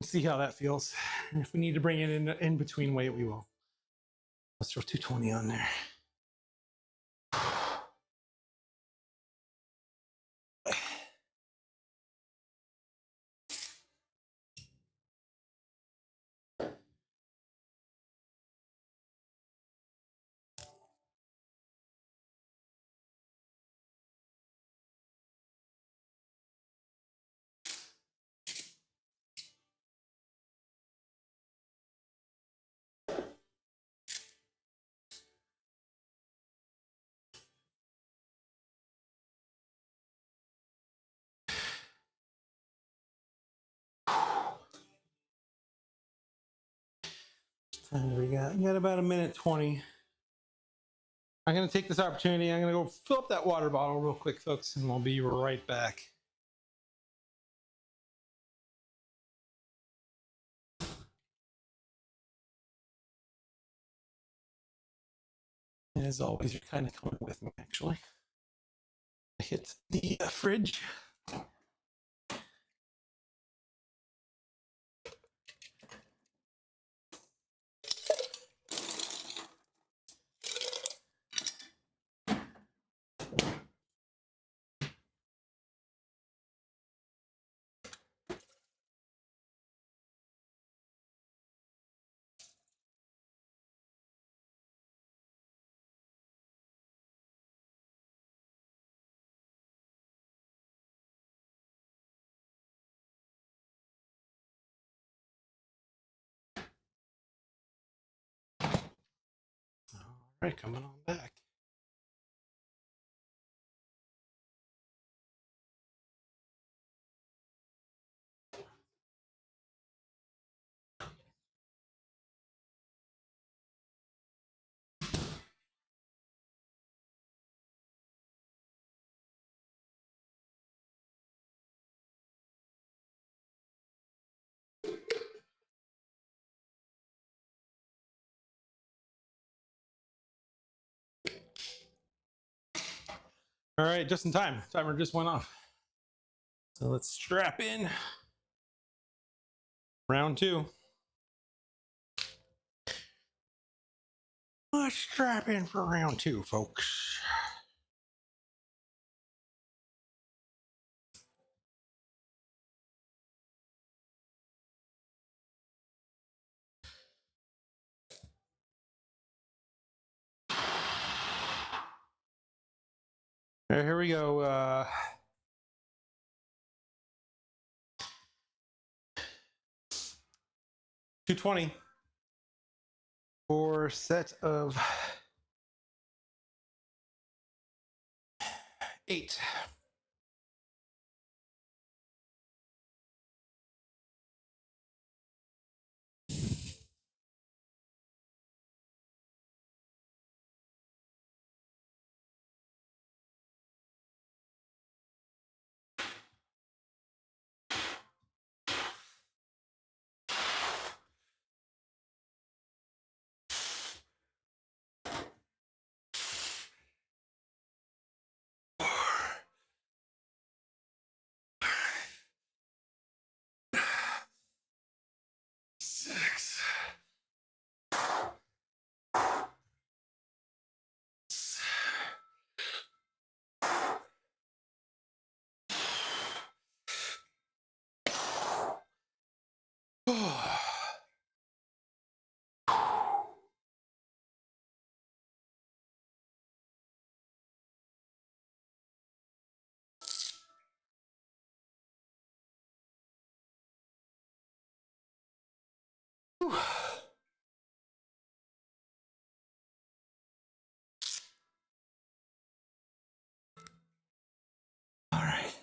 See how that feels. And if we need to bring it in between weight, we will. Let's throw 220 on there. We got about a minute 20. I'm going to take this opportunity. I'm going to go fill up that water bottle real quick, folks, and we'll be right back. And as always, you're kind of coming with me, actually. I hit the fridge. All right, coming on back. All right, just in time. Timer just went off. So let's strap in. Round two. Let's strap in for round two, folks. All right, here we go. 220 for set of 8. All right.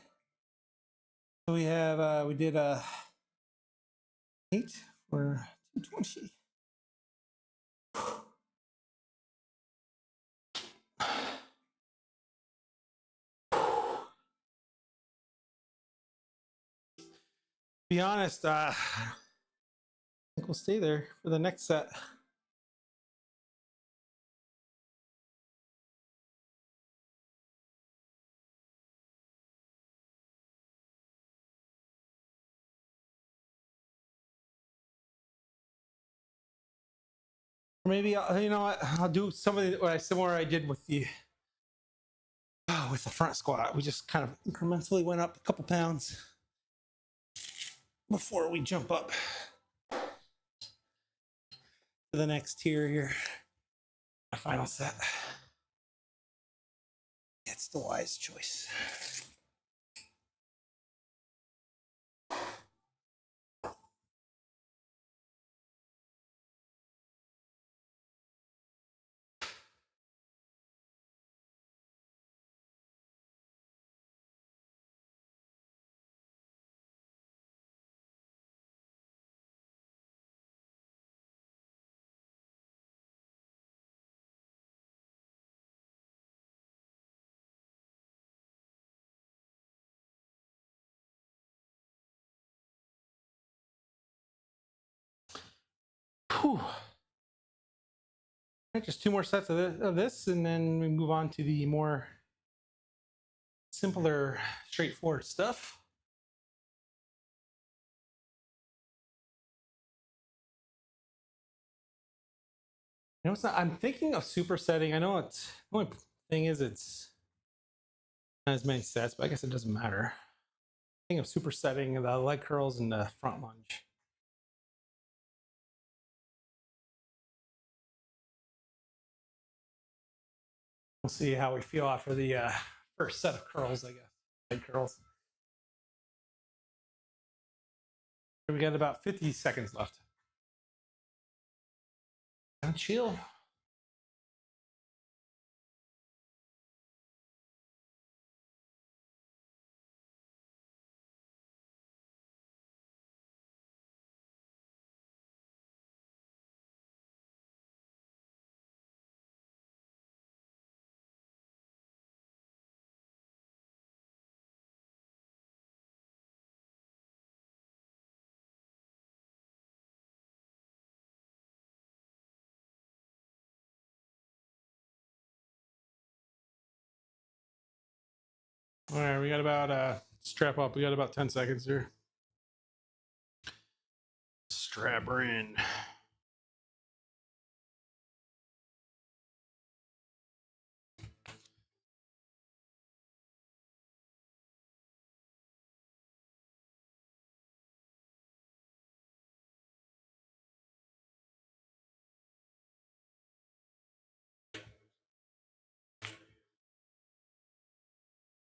So we have we did 8 for 220. Be honest, think we'll stay there for the next set. Or maybe you know what? I'll do some of what similar I did with the front squat. We just kind of incrementally went up a couple pounds before we jump up to the next tier here. My final set. It's the wise choice. Whew. Right, just 2 more sets of this, and then we move on to the more simpler, straightforward stuff. You know, it's not. I'm thinking of supersetting. I know it's the only thing is it's not as many sets, but I guess it doesn't matter. I'm thinking of supersetting the leg curls and the front lunge. We'll see how we feel after the first set of curls, I guess. Leg curls. We got about 50 seconds left. And chill. All right, we got about strap up. We got about 10 seconds here. Strap her in.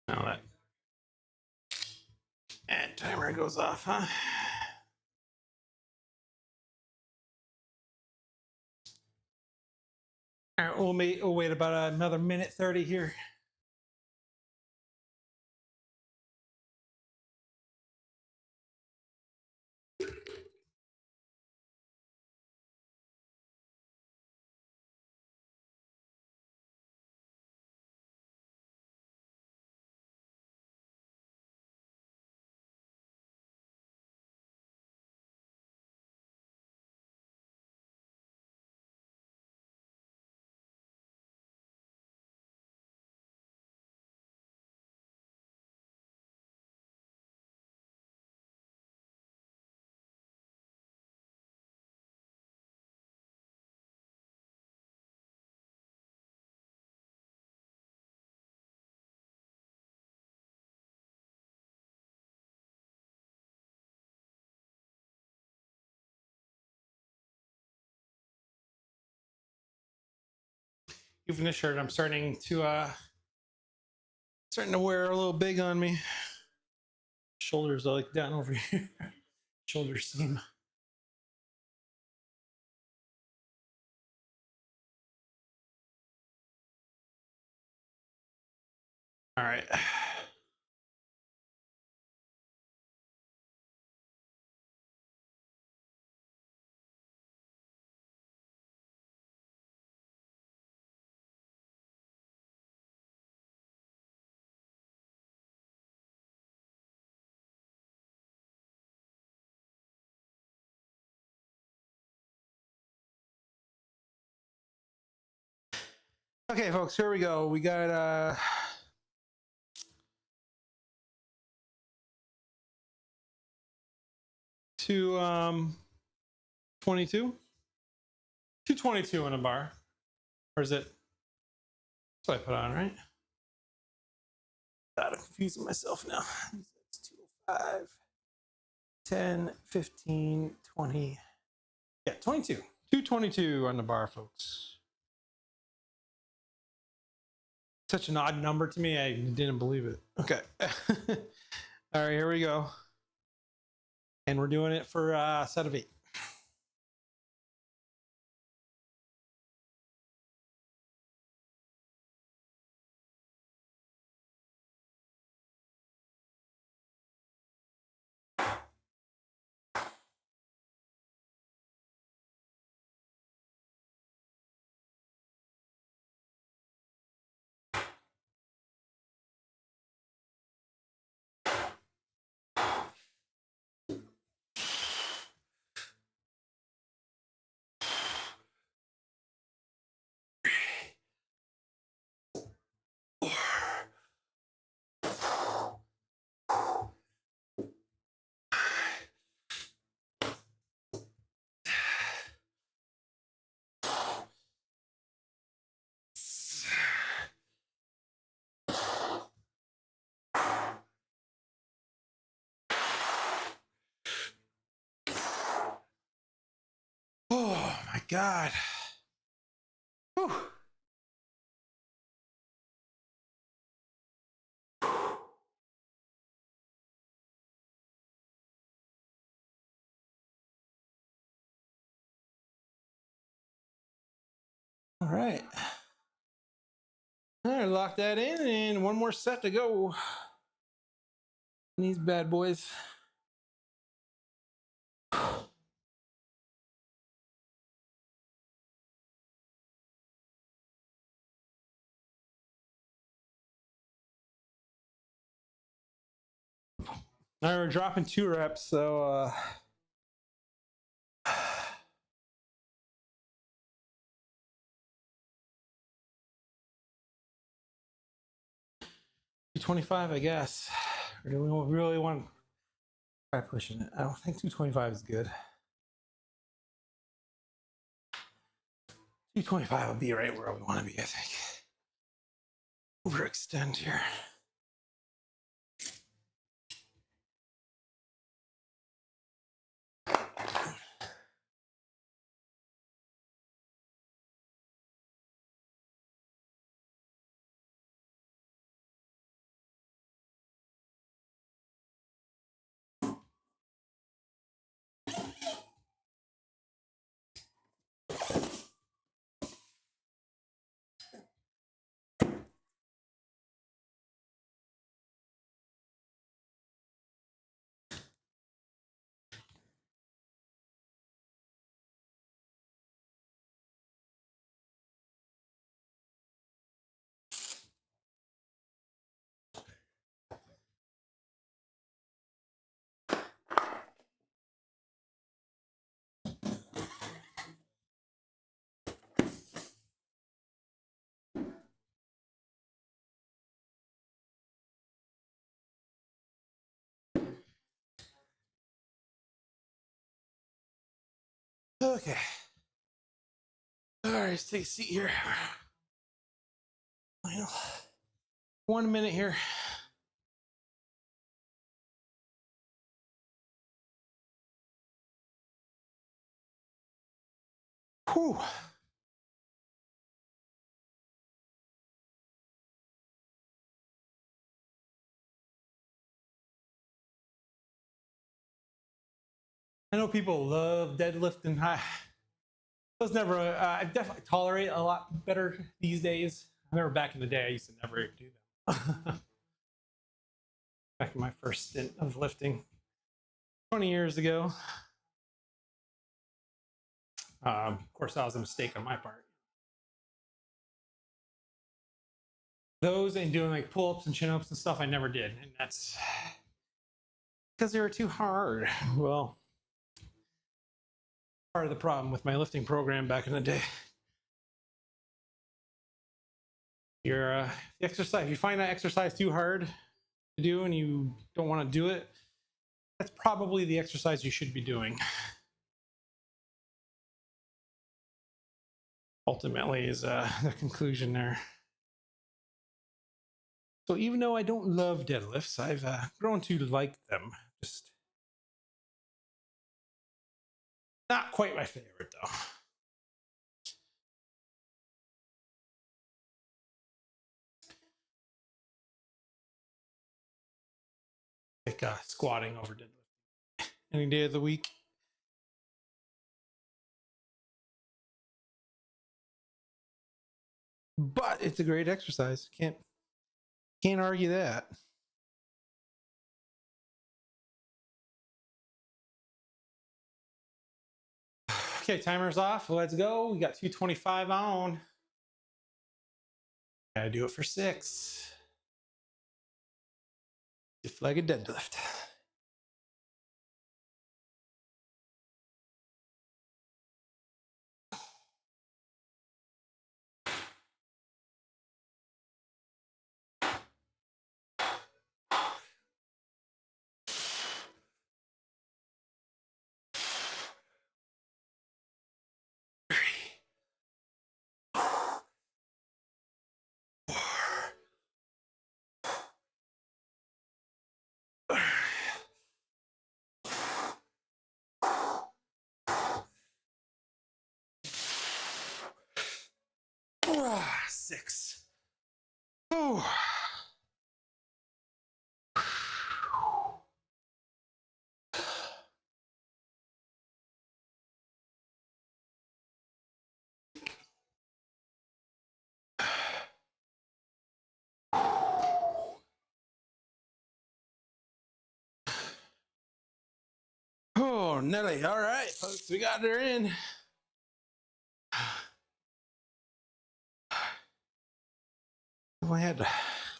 Now that and timer goes off, huh? All right, we'll wait about another minute 30 here. Even this shirt, I'm starting to wear a little big on me. Shoulders are like down over here. Shoulder seam. All right. Okay, folks, here we go. We got 222 222 on a bar, or is it? That's what I put on, right? I'm confusing myself now. It's 205, 10, 15, 20. Yeah, 22. 222 on the bar, folks. Such an odd number to me. I didn't believe it. Okay. All right, here we go. And we're doing it for a set of 8. Oh my God. Whew. All right. All right, lock that in, and one more set to go. These bad boys. All right, we're dropping 2 reps, so 225, I guess. Or do we really want to try pushing it? I don't think 225 is good. 225 would be right where we want to be, I think. Overextend here. Okay. All right, let's take a seat here. 1 minute here. Whew. I know people love deadlifting. I was never, I definitely tolerate a lot better these days. I remember back in the day, I used to never do that. Back in my first stint of lifting 20 years ago. Of course, that was a mistake on my part. Those and doing like pull-ups and chin-ups and stuff, I never did. And that's because they were too hard. Well, part of the problem with my lifting program back in the day. Your the exercise, if you find that exercise too hard to do and you don't want to do it, that's probably the exercise you should be doing. Ultimately is the conclusion there. So even though I don't love deadlifts, I've grown to like them. Just not quite my favorite though. Like squatting over deadlift any day of the week. But it's a great exercise. Can't argue that. Okay, timer's off. Let's go. We got 225 on. Gotta do it for 6. Stiff-legged deadlift. Oh, 6. Oh. Oh, Nelly. All right, folks, we got her in. I had to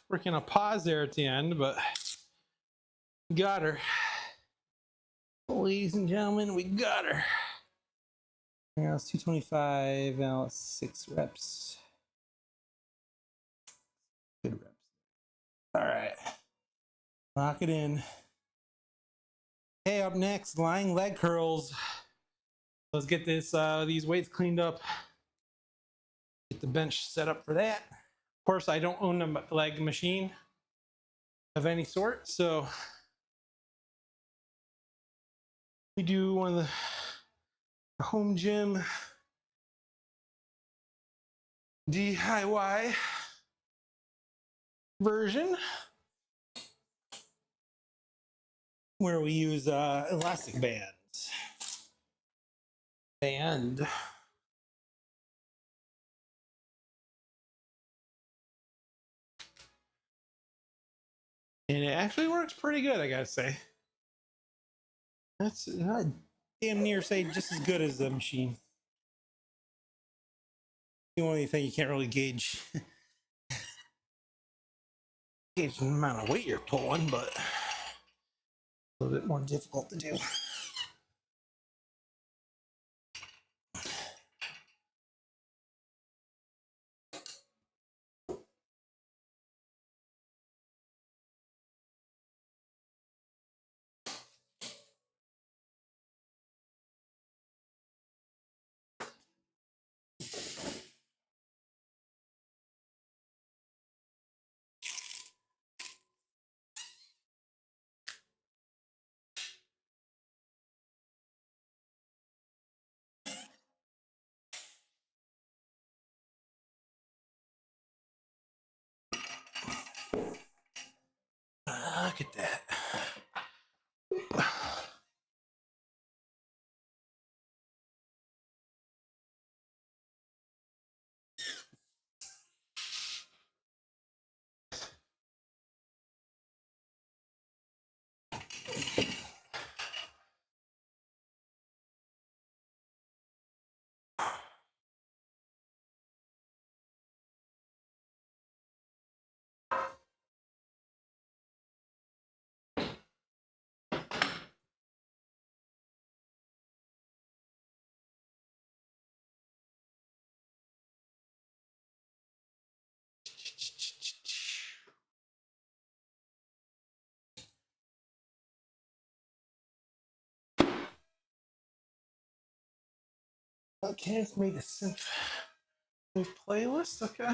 work in a pause there at the end, but got her. Ladies and gentlemen, we got her. Now it's 225, now it's 6 reps. Good reps. All right. Lock it in. Hey, up next, lying leg curls. Let's get this these weights cleaned up. Get the bench set up for that. Of course, I don't own a leg machine of any sort, so we do one of the home gym DIY version where we use elastic bands. And it actually works pretty good, I gotta say. That's damn near say just as good as the machine. The only thing you can't really gauge the amount of weight you're pulling, but a little bit more difficult to do. Look at that. Okay, it's made a synth playlist. Okay.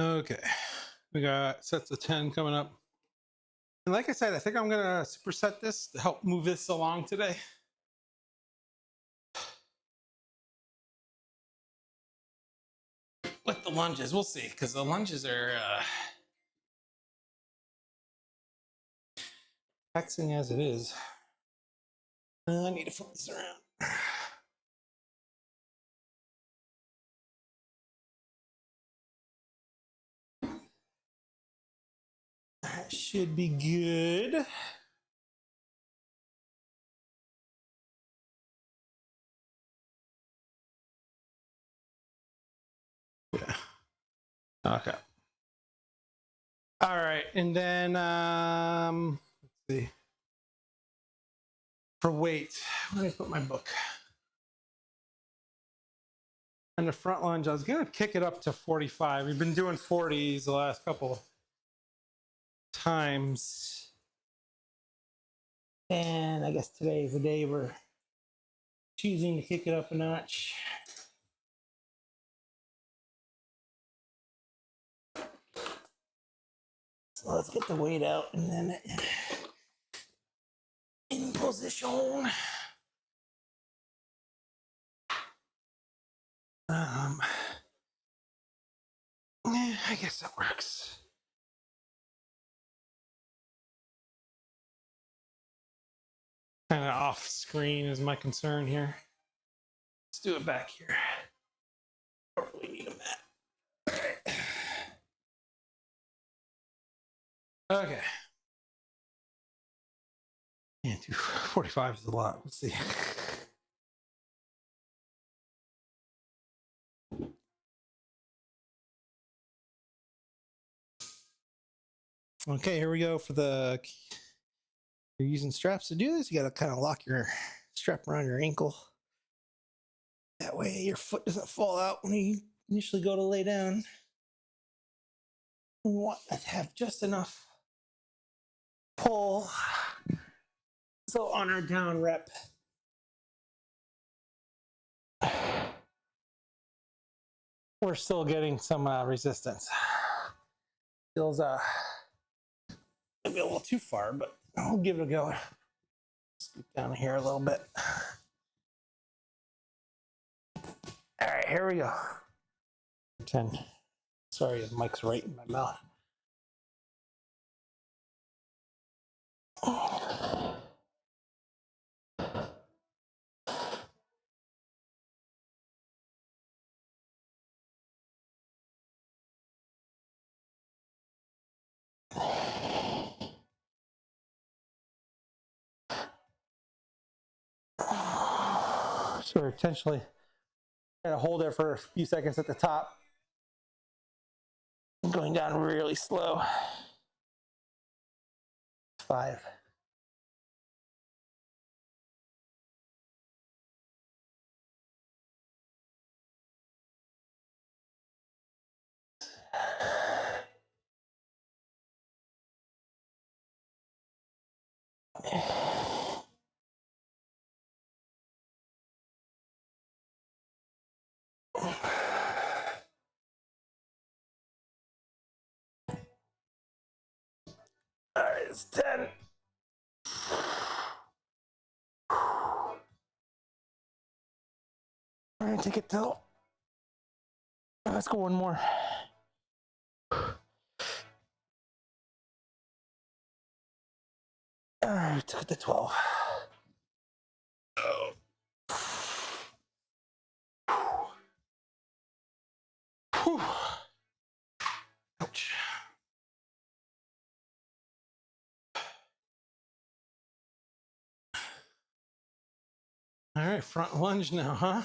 Okay, we got sets of 10 coming up. And like I said, I think I'm gonna superset this to help move this along today. With the lunges, we'll see, because the lunges are taxing as it is. I need to flip this around. That should be good. Yeah. Okay. All right, and then let's see. For weight, let me put my book. And the front lunge, I was gonna kick it up to 45. We've been doing 40s the last couple of times. And I guess today is the day we're choosing to kick it up a notch. So let's get the weight out and then in position. I guess that works. Kind of off screen is my concern here. Let's do it back here. Don't really need a mat. All right. Okay. Yeah, 245 is a lot. Let's see. Okay, here we go for the. You're using straps to do this. You got to kind of lock your strap around your ankle. That way your foot doesn't fall out when you initially go to lay down. We want to have just enough pull. So on our down rep, we're still getting some resistance. Feels maybe a little too far, but I'll give it a go. Scoot down here a little bit. All right, here we go. 10. Sorry, the mic's right in my mouth. So intentionally gotta hold it for a few seconds at the top. Going down really slow. 5. All right, it's 10. All right, take it till. Let's go one more. All right, took it to 12. Oh. Ouch. All right, front lunge now, huh?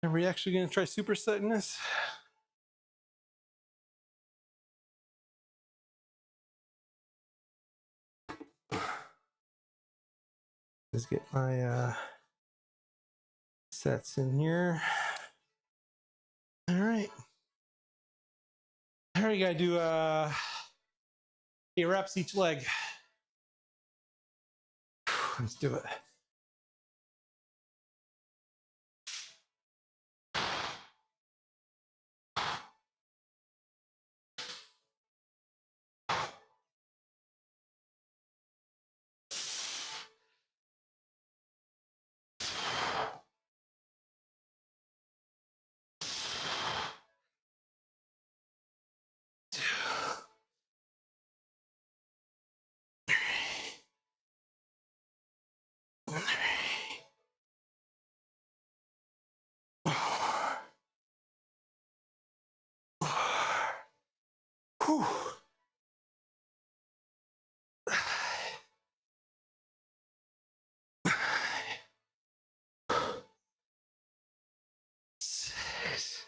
Are we actually going to try supersetting this? Let's get my sets in here. All right. All right, you gotta do 8 reps each leg. Let's do it. Whew. Six.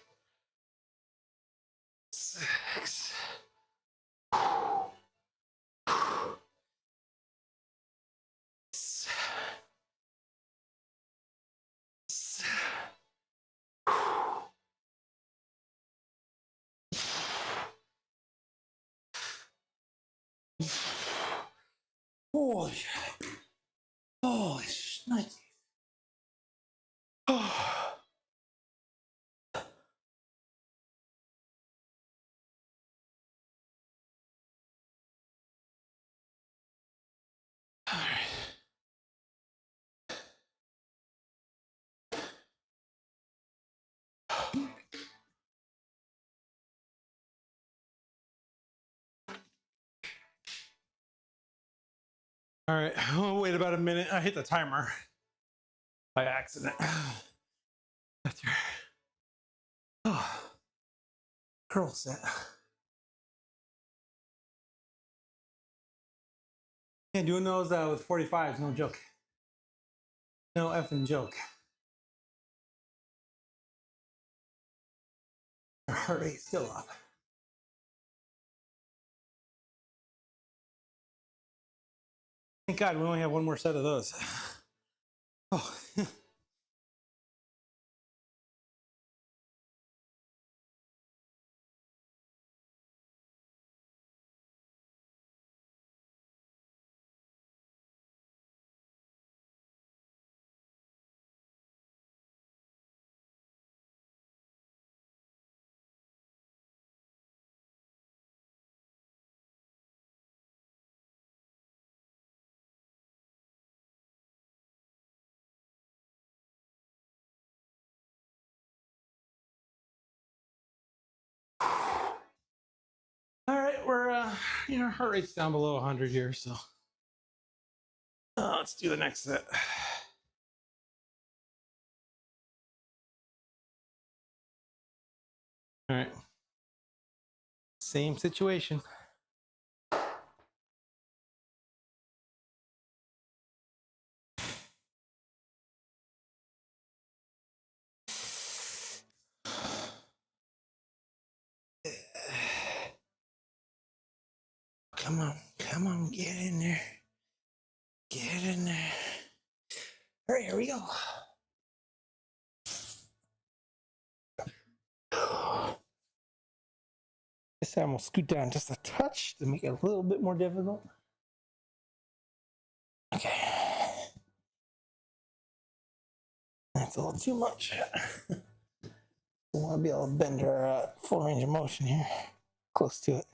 Holy shit. Oh. All right. All right, I'll wait about a minute. I hit the timer by accident. That's your curl set. Yeah, doing those with 45s, no joke. No effing joke. Our heart rate's still up. Thank God we only have one more set of those. Oh. All right, we're heart rate's down below 100 here, so let's do the next set. All right, same situation. Come on, get in there. Get in there. All right, here we go. This time we'll scoot down just a touch to make it a little bit more difficult. Okay. That's a little too much. We want to be able to bend our full range of motion here. Close to it.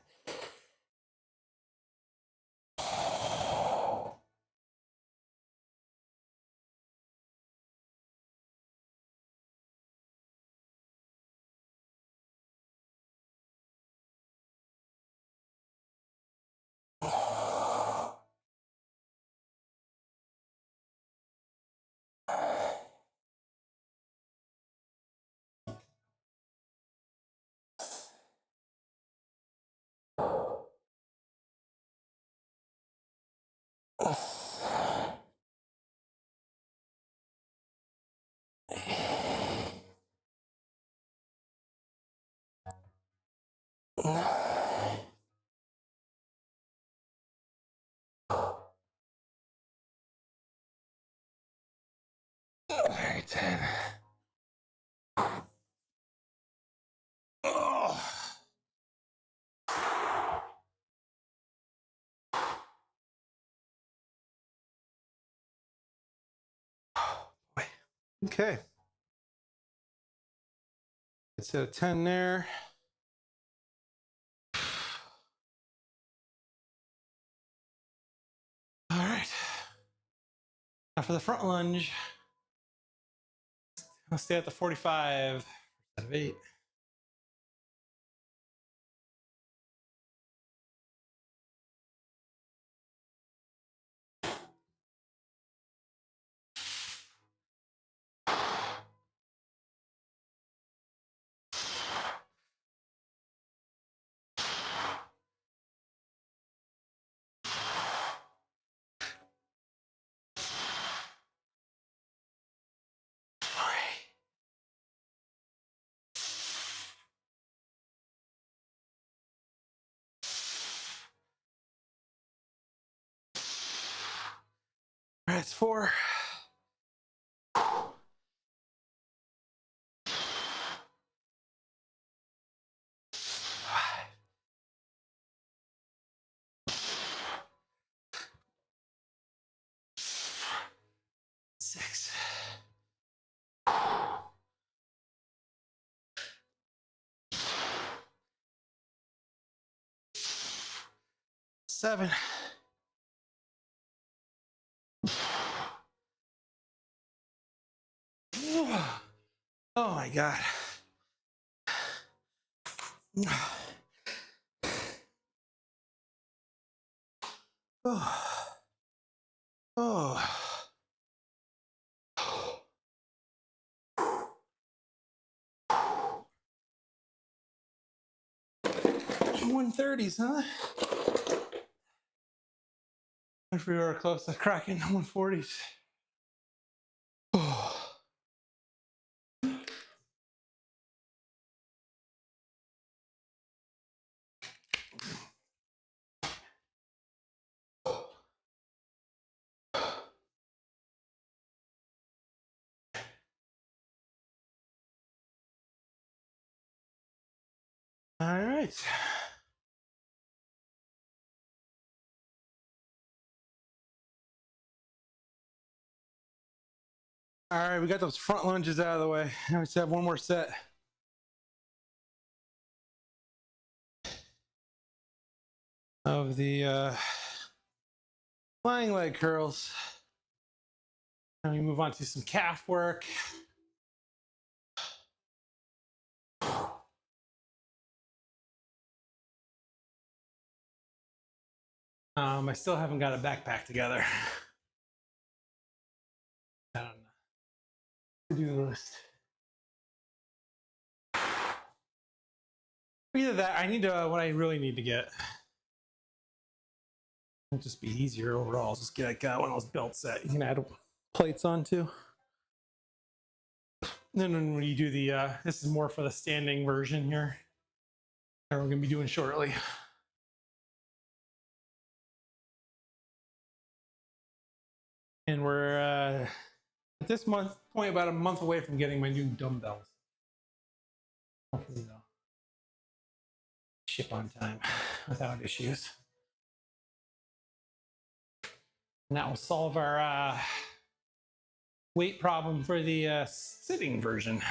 All right, 10. Oh. Boy. Okay. Let's hit a 10 there. All right. Now for the front lunge, I'll stay at the 45 out of 8. All right, it's 4. 5. 6. 7. Oh my God. Oh. Oh. 130s, huh? If we were close to cracking 140s. Oh. All right. All right, we got those front lunges out of the way. Now we just have one more set. Of the flying leg curls. Now we move on to some calf work. I still haven't got a backpack together. To-do list. Either that, I need to, what I really need to get. It'll just be easier overall. Just get like one of those belts that you can add plates onto. And then when you do the, this is more for the standing version here that we're gonna be doing shortly. And we're at this point about a month away from getting my new dumbbells. Hopefully they'll ship on time without issues. And that will solve our weight problem for the sitting version.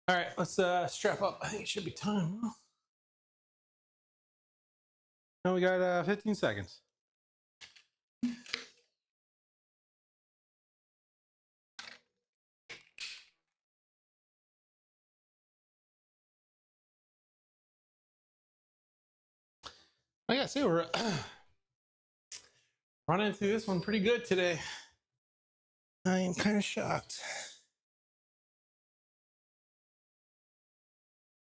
All right, let's strap up. I think it should be time. Now we got 15 seconds. I gotta say, we're running through this one pretty good today. I am kind of shocked.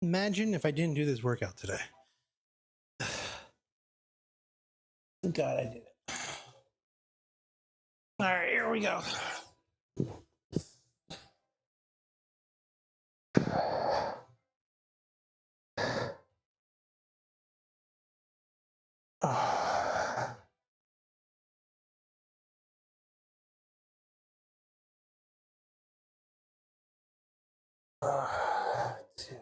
Imagine if I didn't do this workout today. God, I did it. All right, here we go. Two.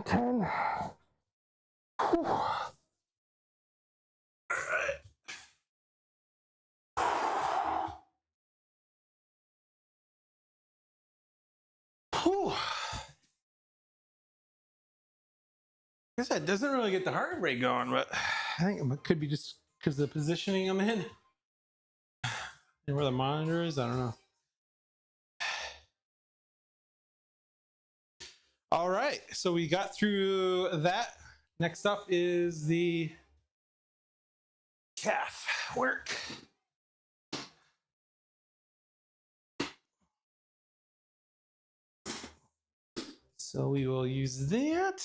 Ten. Whew. I guess that doesn't really get the heart rate going, but I think it could be just because of the positioning I'm in and where the monitor is. I don't know. All right, so we got through that. Next up is the calf work. So we will use that.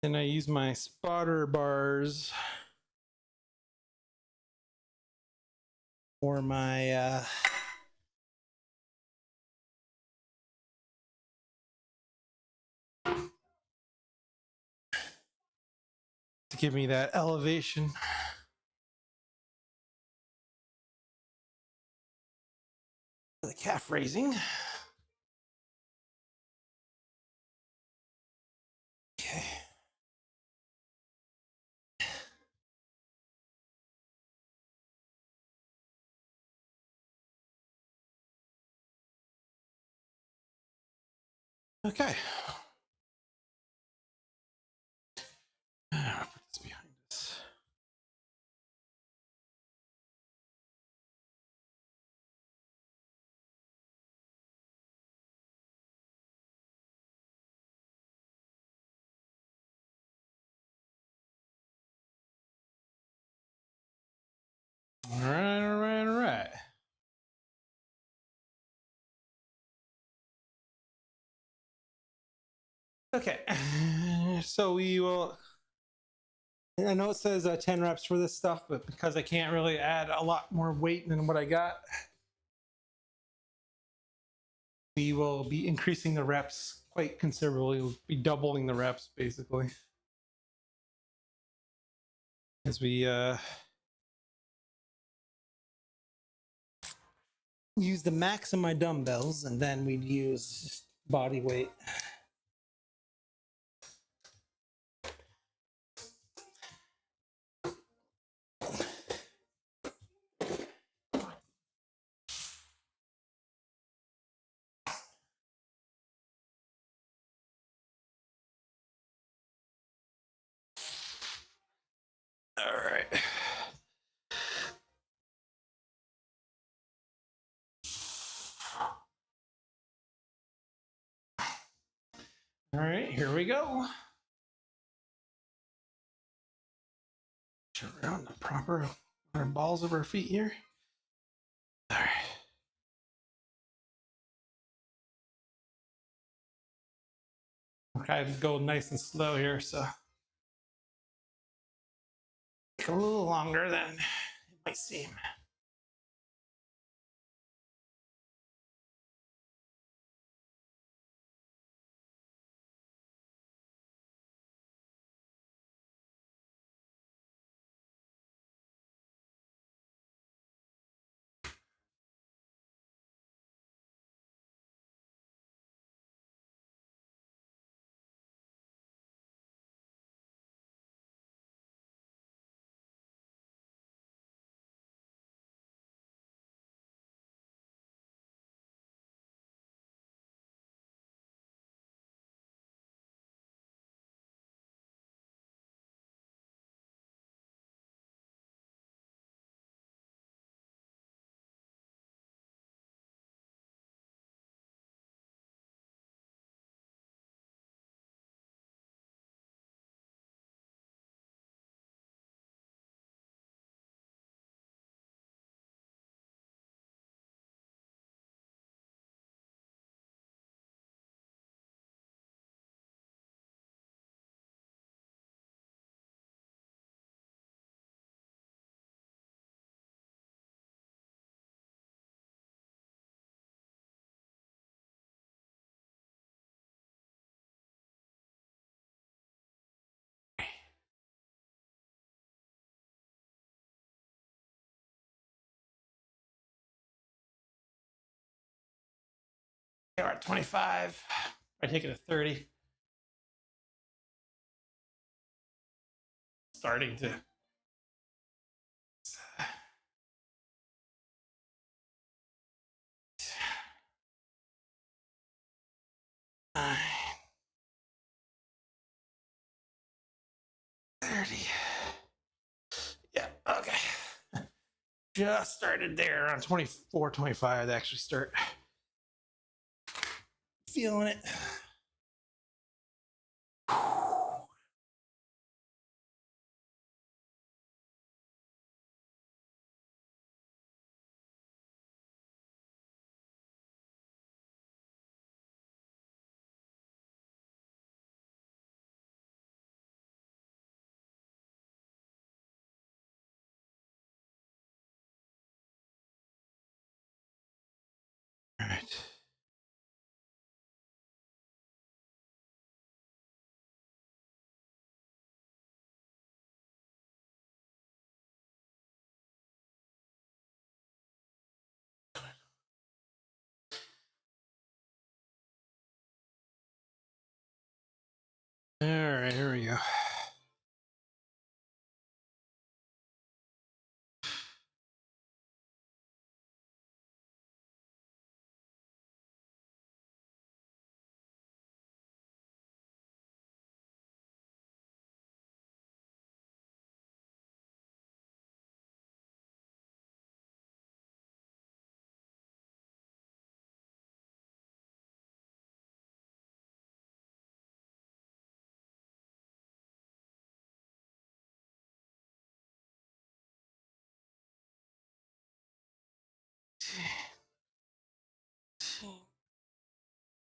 And I use my spotter bars for my to give me that elevation. The calf raising. Okay. Okay. I'll put this behind us. All right. Okay, so we will. I know it says 10 reps for this stuff, but because I can't really add a lot more weight than what I got, we will be increasing the reps quite considerably. We'll be doubling the reps basically as we use the max of my dumbbells, and then we'd use body weight. All right. All right, here we go. Turn around the proper our balls of our feet here. All right. Okay, go nice and slow here, so take a little longer than it might seem. we're at 25. I take it to 30. Starting to. Nine, 30. Yeah, okay. Just started there around 24, 25 to actually start feeling it. All right. All right, here we go.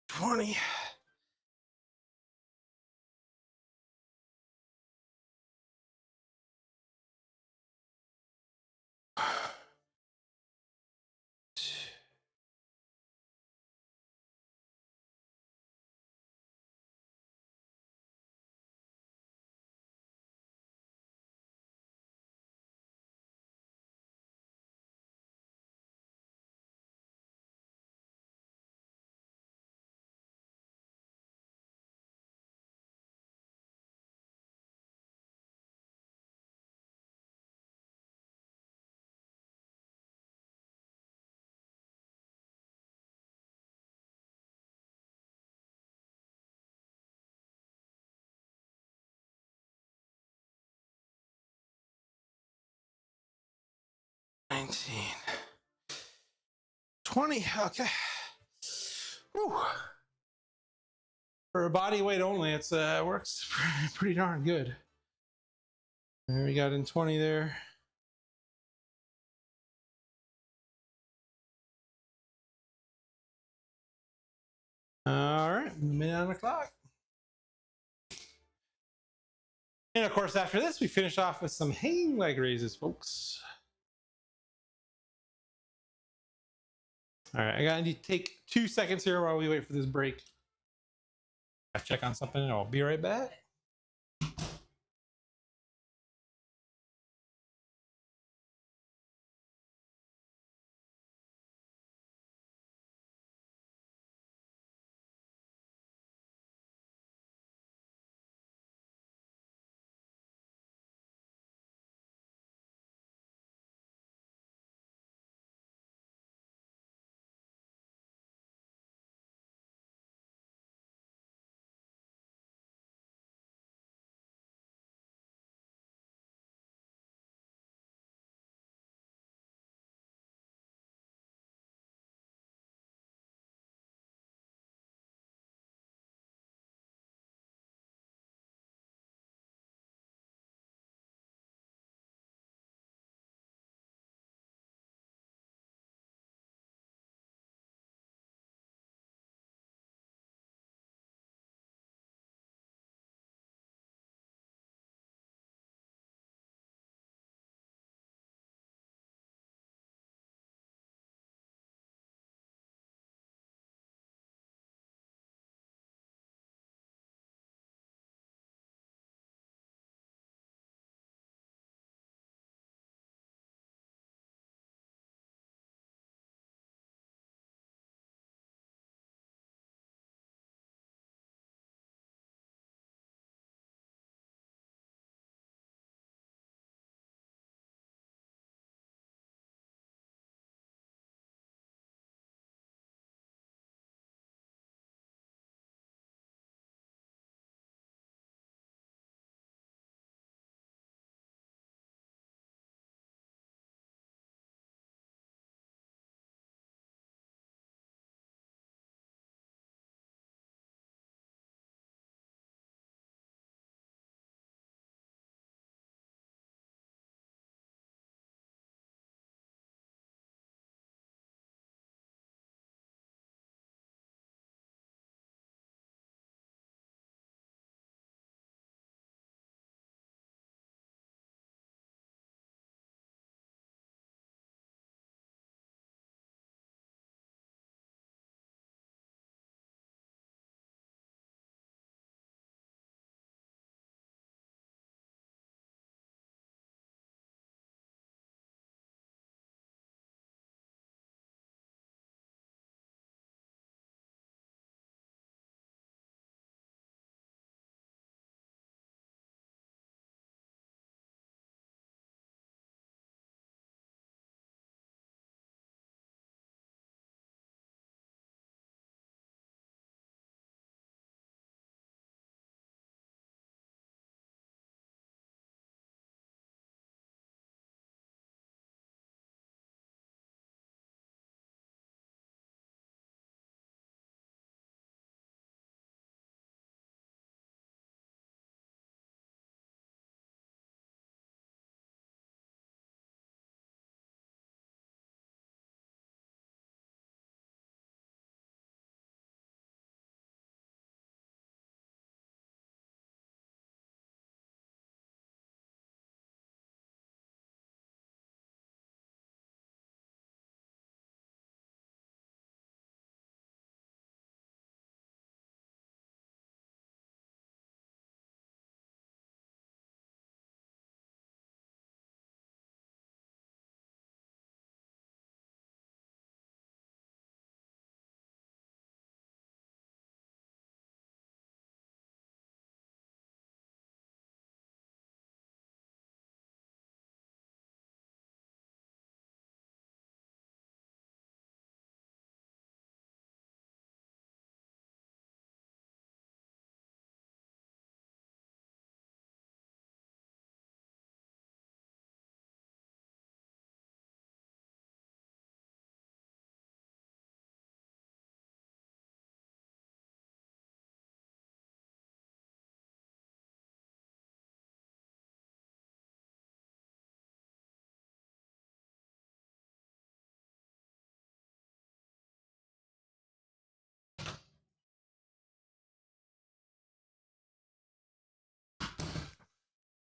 $20. $19. $20. Okay. Whew. For a body weight only, it's works pretty darn good. There we got in 20 there. All right, minute on the clock. And of course, after this, we finish off with some hanging leg raises, folks. All right, I gotta need to take 2 seconds here while we wait for this break. Gotta check on something and I'll be right back.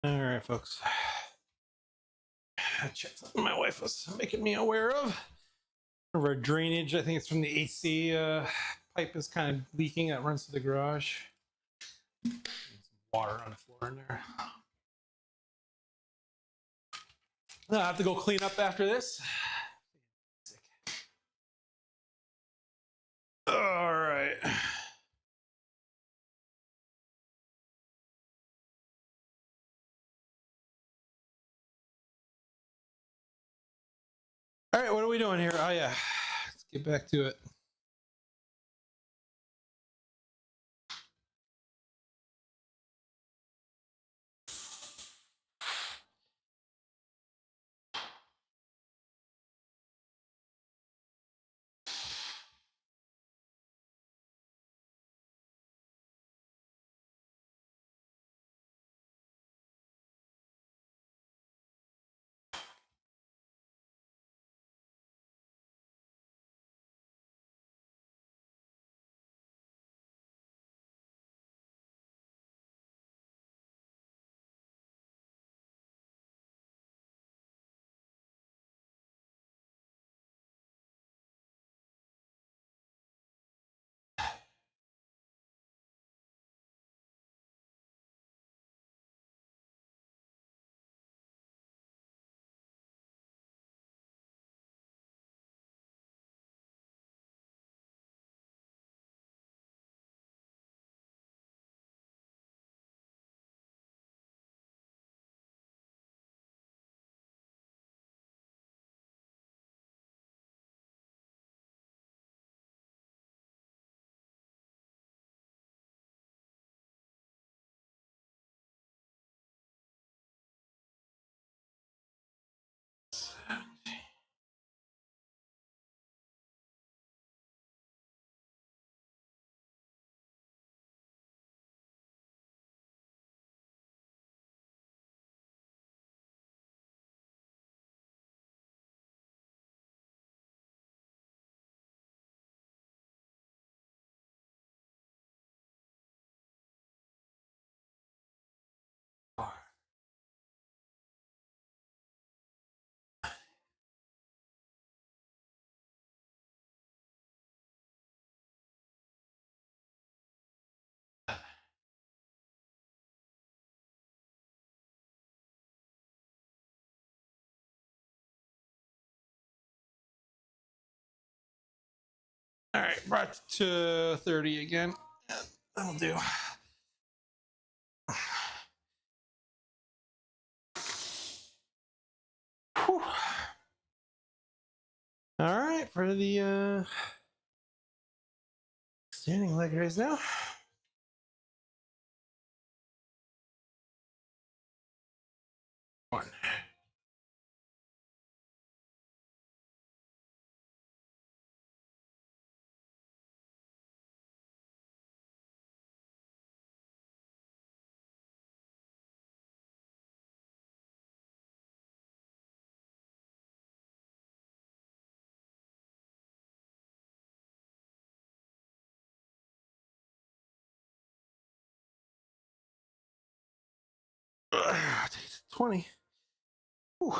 All right, folks. Check something my wife was making me aware of our drainage. I think it's from the AC pipe is kind of leaking that runs to the garage. Some water on the floor in there. I'll have to go clean up after this. All right. All right, what are we doing here? Oh yeah, let's get back to it. All right, brought to 30 again. That'll do. Whew. All right, for the standing leg raise now. One. Take 20. Whew.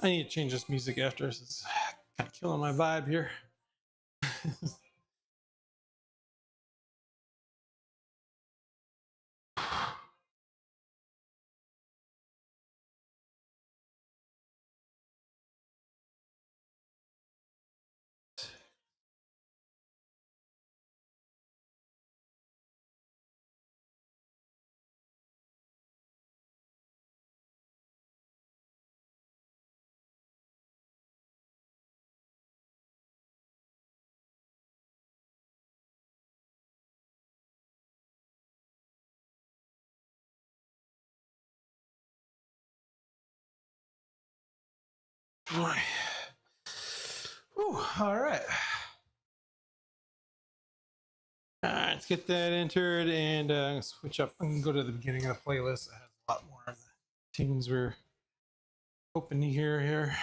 I need to change this music after. This is kind of killing my vibe here. Boy. Whew, all right. All right, let's get that entered and switch up. I'm gonna go to the beginning of the playlist. It has a lot more of the tunes we're hoping to hear here.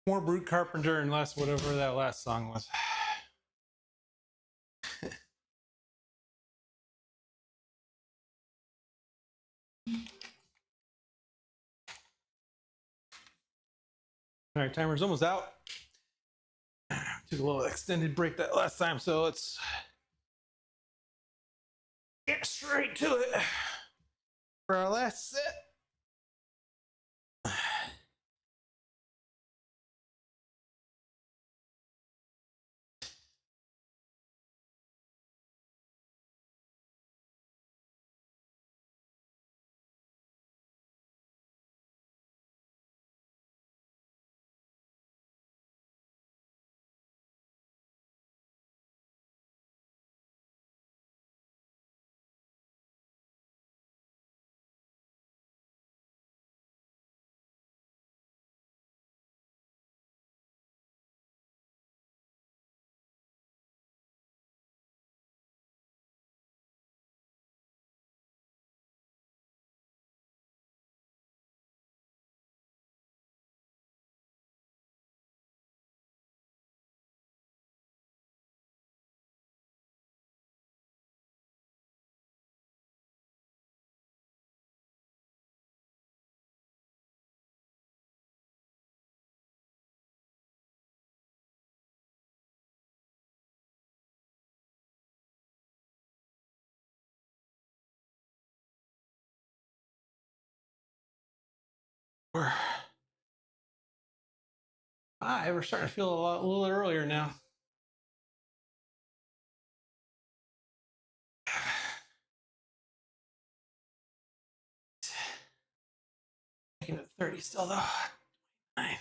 More Brute Carpenter and less whatever that last song was. All right, timer's almost out. Took a little extended break that last time, so let's get straight to it for our last set. We're 5. We're starting to feel a little earlier now. Making it 30 still though. 9.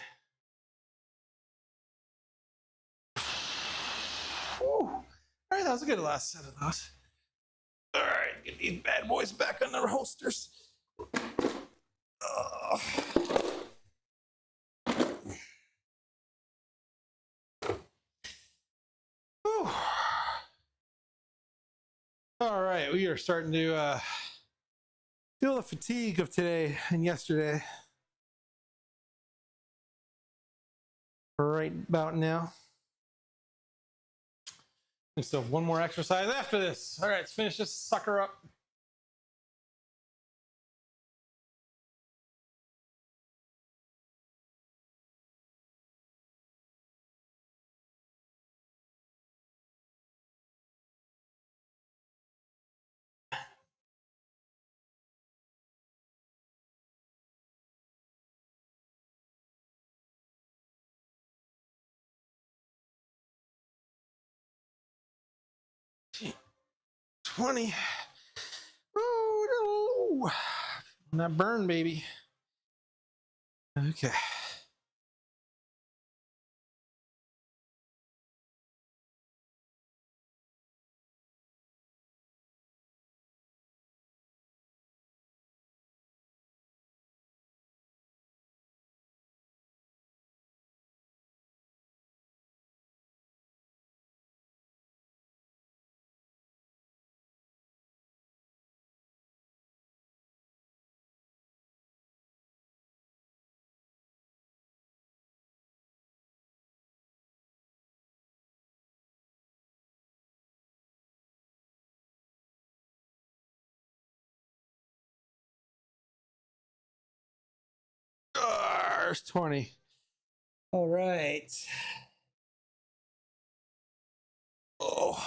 All right, that was a good last set of those. All right, get these bad boys back on their holsters. All right, we are starting to feel the fatigue of today and yesterday. Right about now. We still have one more exercise after this. All right, let's finish this sucker up. $20. Oh, no. That burn, baby. Okay. There's 20. All right. Oh.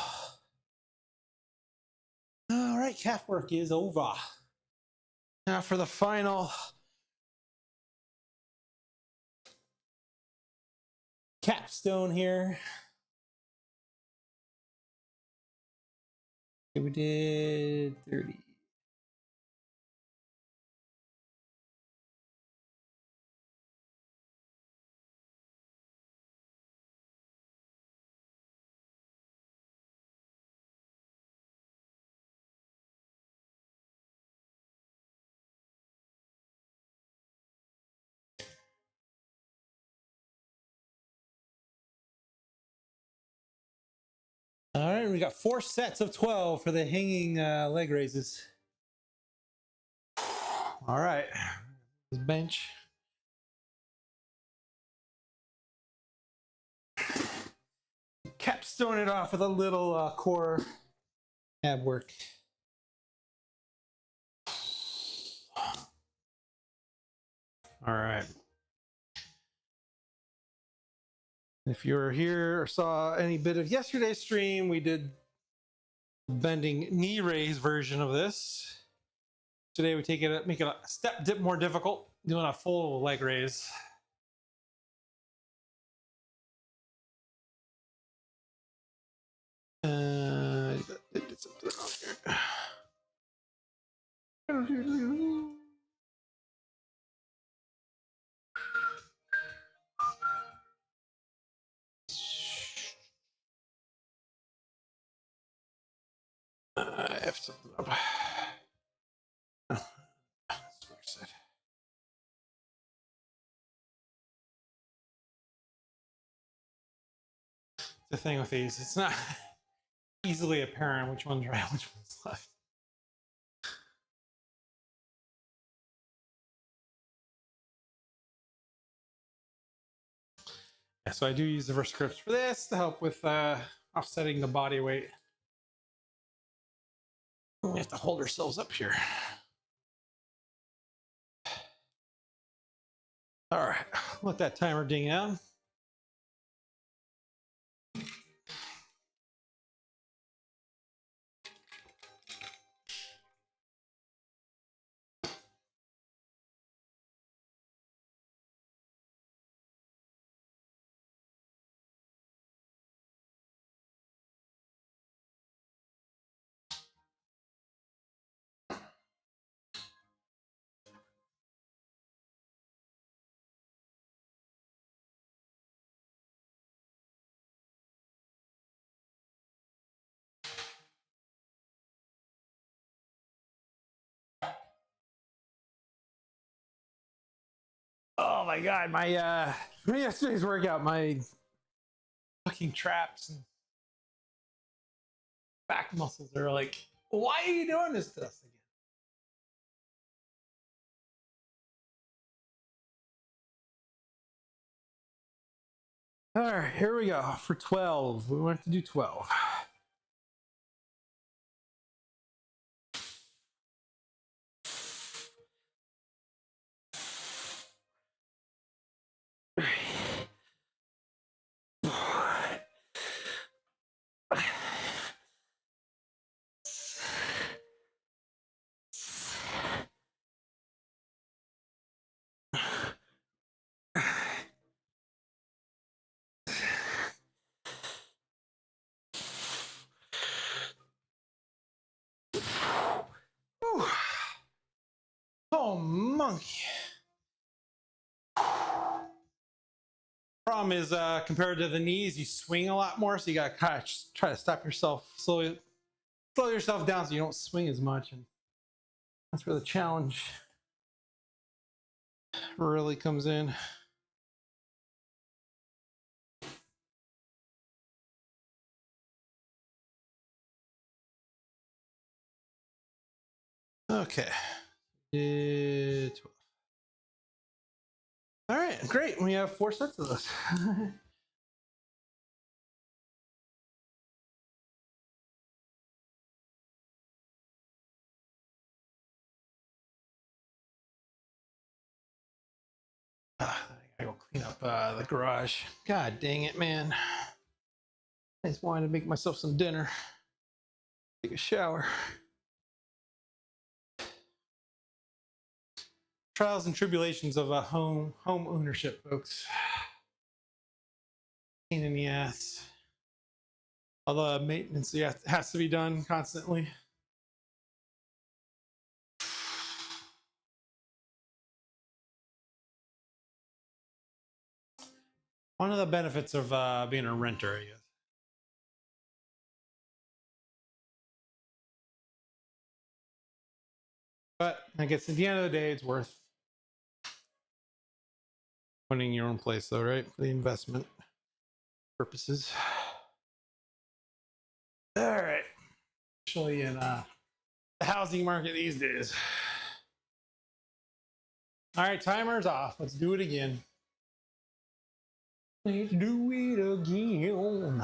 All right, calf work is over. Now for the final capstone here. Okay, we did 30. All right, we got 4 sets of 12 for the hanging leg raises. All right, this bench. capstone it off with a little core ab work. All right. If you were here or saw any bit of yesterday's stream, we did bending knee raise version of this. Today we make it a step more difficult, doing a full leg raise. I did something wrong here. I have something up. The thing with these, it's not easily apparent which one's right, which one's left. Yeah, so I do use the reverse grips for this to help with offsetting the body weight. We have to hold ourselves up here. All right, let that timer ding out. Oh my god, my yesterday's workout, my fucking traps and back muscles are like, why are you doing this to us again? All right, here we go for 12. We want to do 12. Oh, monkey. Problem is, compared to the knees, you swing a lot more, so you gotta kind of try to stop yourself, slow yourself down so you don't swing as much, and that's where the challenge really comes in. Okay. 12. All right, great. We have 4 sets of this. I gotta go clean up the garage. God dang it, man. I just wanted to make myself some dinner. Take a shower. Trials and tribulations of home ownership, folks. Pain in the ass. All the maintenance has to be done constantly. One of the benefits of being a renter, I guess. But I guess at the end of the day, it's worth owning your own place, though, right? For the investment purposes. All right. Especially in the housing market these days. All right, timer's off. Let's do it again. Let's do it again.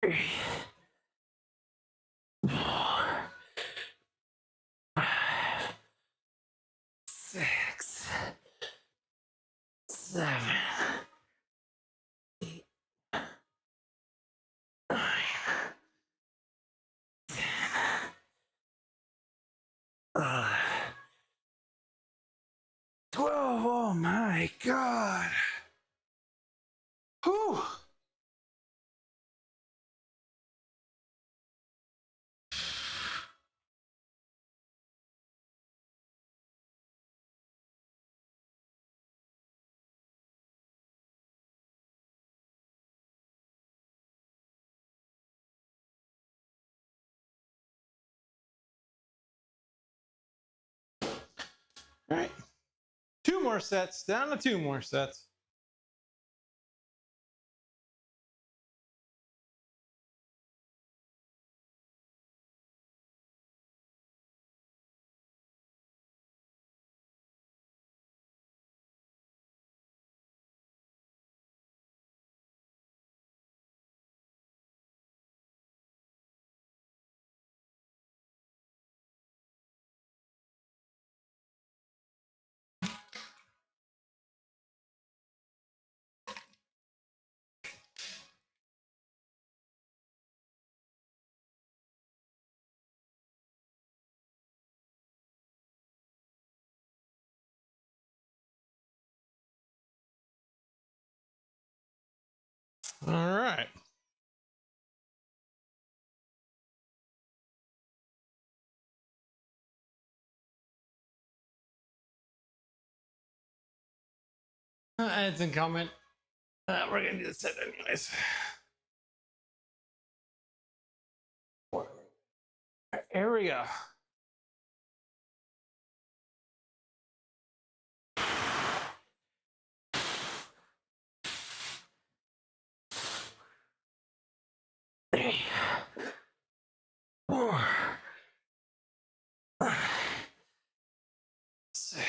6, 7, 8, 9, 10, 11, 12. Oh my God. Whew. All right. 2 more sets, down to 2 more sets. All right. Ads and comment. We're gonna do the set anyways. Here we go. Three, 4, 5, 6,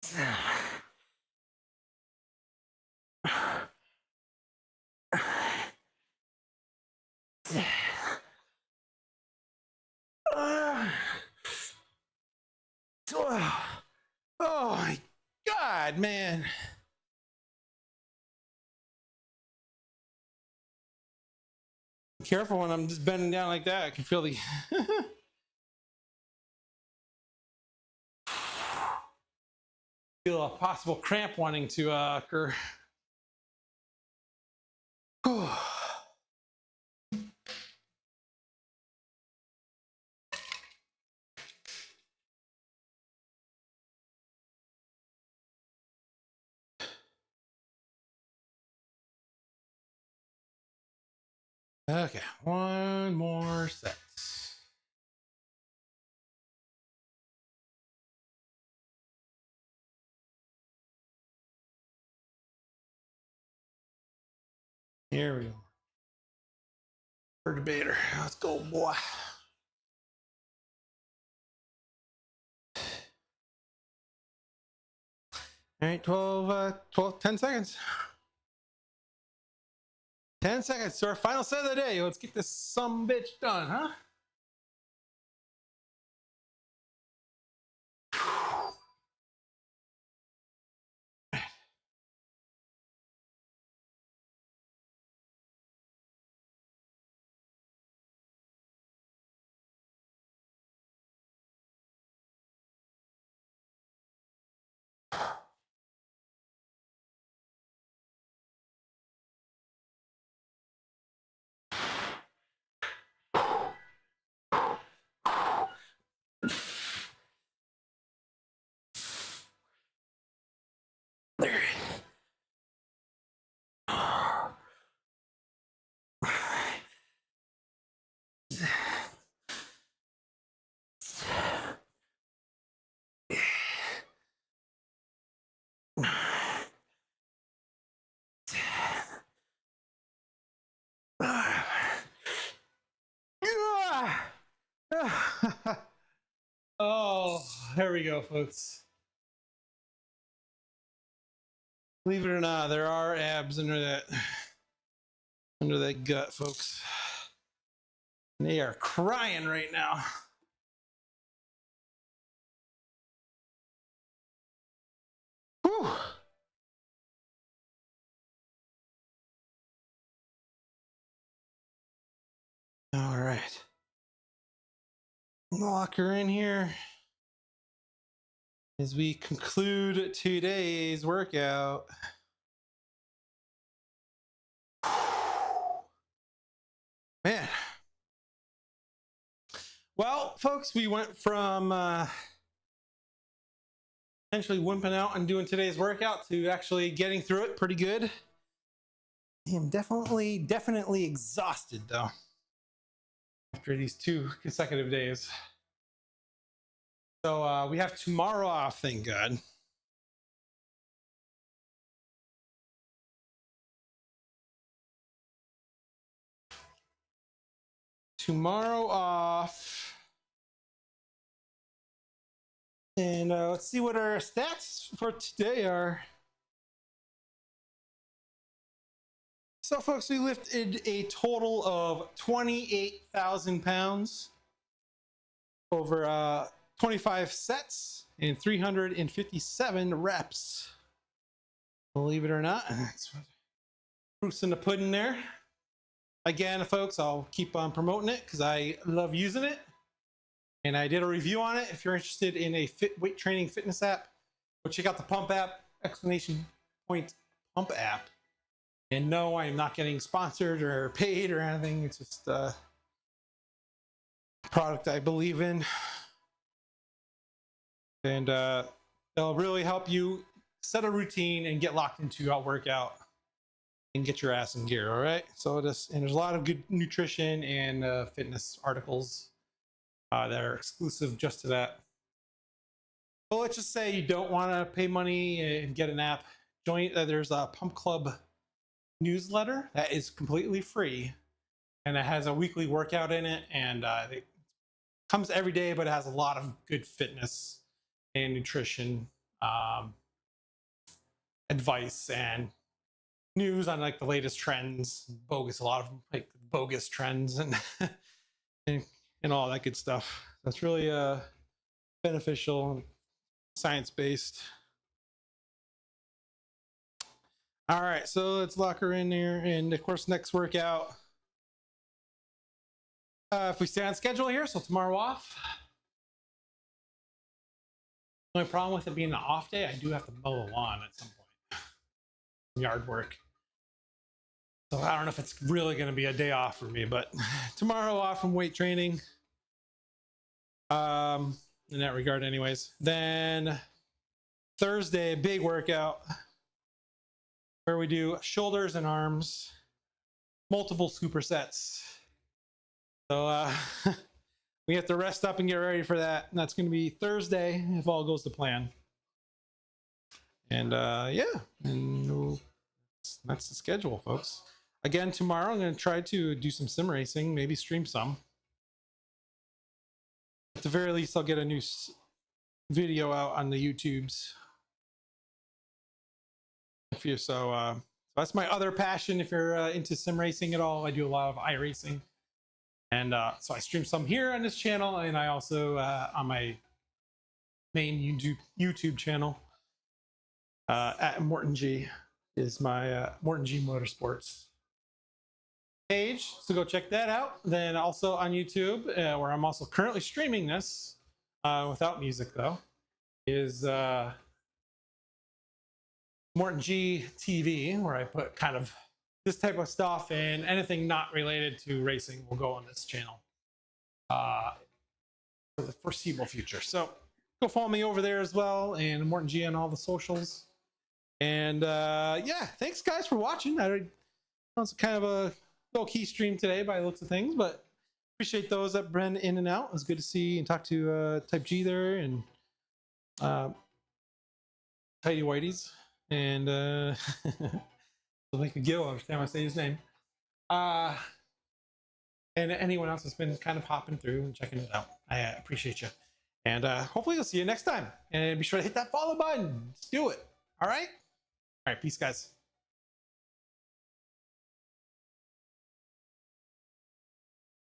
7, 10. Oh my God, man. Careful when I'm just bending down like that. I can feel the feel a possible cramp wanting to occur. Okay, 1 more set. Here we go. For debater. Let's go, boy. All right, 10 seconds. 10 seconds to our final set of the day. Let's get this some bitch done, huh? There. Oh, there we go, folks. Believe it or not, there are abs under that. under that gut, folks. And they are crying right now. Whew. All right. Lock her in here as we conclude today's workout. Man. Well, folks, we went from essentially wimping out and doing today's workout to actually getting through it pretty good. I am definitely exhausted though after these 2 consecutive days. So we have tomorrow off, thank God. Tomorrow off. And let's see what our stats for today are. So, folks, we lifted a total of 28,000 pounds over 25 sets and 357 reps. Believe it or not, that's what proof's in the pudding there. Again, folks, I'll keep on promoting it because I love using it. And I did a review on it. If you're interested in a weight training fitness app, go check out the Pump app, exclamation point Pump app. And no, I am not getting sponsored or paid or anything. It's just a product I believe in. And they'll really help you set a routine and get locked into a workout and get your ass in gear, all right? So there's a lot of good nutrition and fitness articles that are exclusive just to that. But let's just say you don't want to pay money and get an app. There's a Pump Club newsletter that is completely free, and it has a weekly workout in it, and it comes every day, but it has a lot of good fitness and nutrition advice and news on like the latest trends, a lot of like bogus trends and and all that good stuff. That's really beneficial, science-based. All right, so let's lock her in there. And of course, next workout, if we stay on schedule here, so tomorrow off. The only problem with it being an off day, I do have to mow the lawn at some point. Yard work. So I don't know if it's really going to be a day off for me, but tomorrow off from weight training. In that regard anyways. Then Thursday, big workout where we do shoulders and arms, multiple supersets. So we have to rest up and get ready for that. And that's going to be Thursday if all goes to plan. And yeah, and that's the schedule, folks. Again, tomorrow I'm going to try to do some sim racing, maybe stream some. At the very least, I'll get a new video out on the YouTubes. So that's my other passion. If you're into sim racing at all, I do a lot of iRacing. And so I stream some here on this channel, and I also on my main YouTube channel at ImmortanG is my ImmortanG Motorsports page, so go check that out. Then also on YouTube, where I'm also currently streaming this without music though, is ImmortanG TV, where I put kind of this type of stuff, and anything not related to racing will go on this channel for the foreseeable future. So go follow me over there as well, and ImmortanG on all the socials. And yeah, thanks guys for watching. That was kind of a low-key stream today by the looks of things, but appreciate those that been in and out. It was good to see and talk to Type G there, and Tidy Whiteys, and so they could go every time I say his name. And anyone else that's been kind of hopping through and checking it out. I appreciate you. And hopefully I'll see you next time. And be sure to hit that follow button. Let's do it. All right? All right, peace, guys.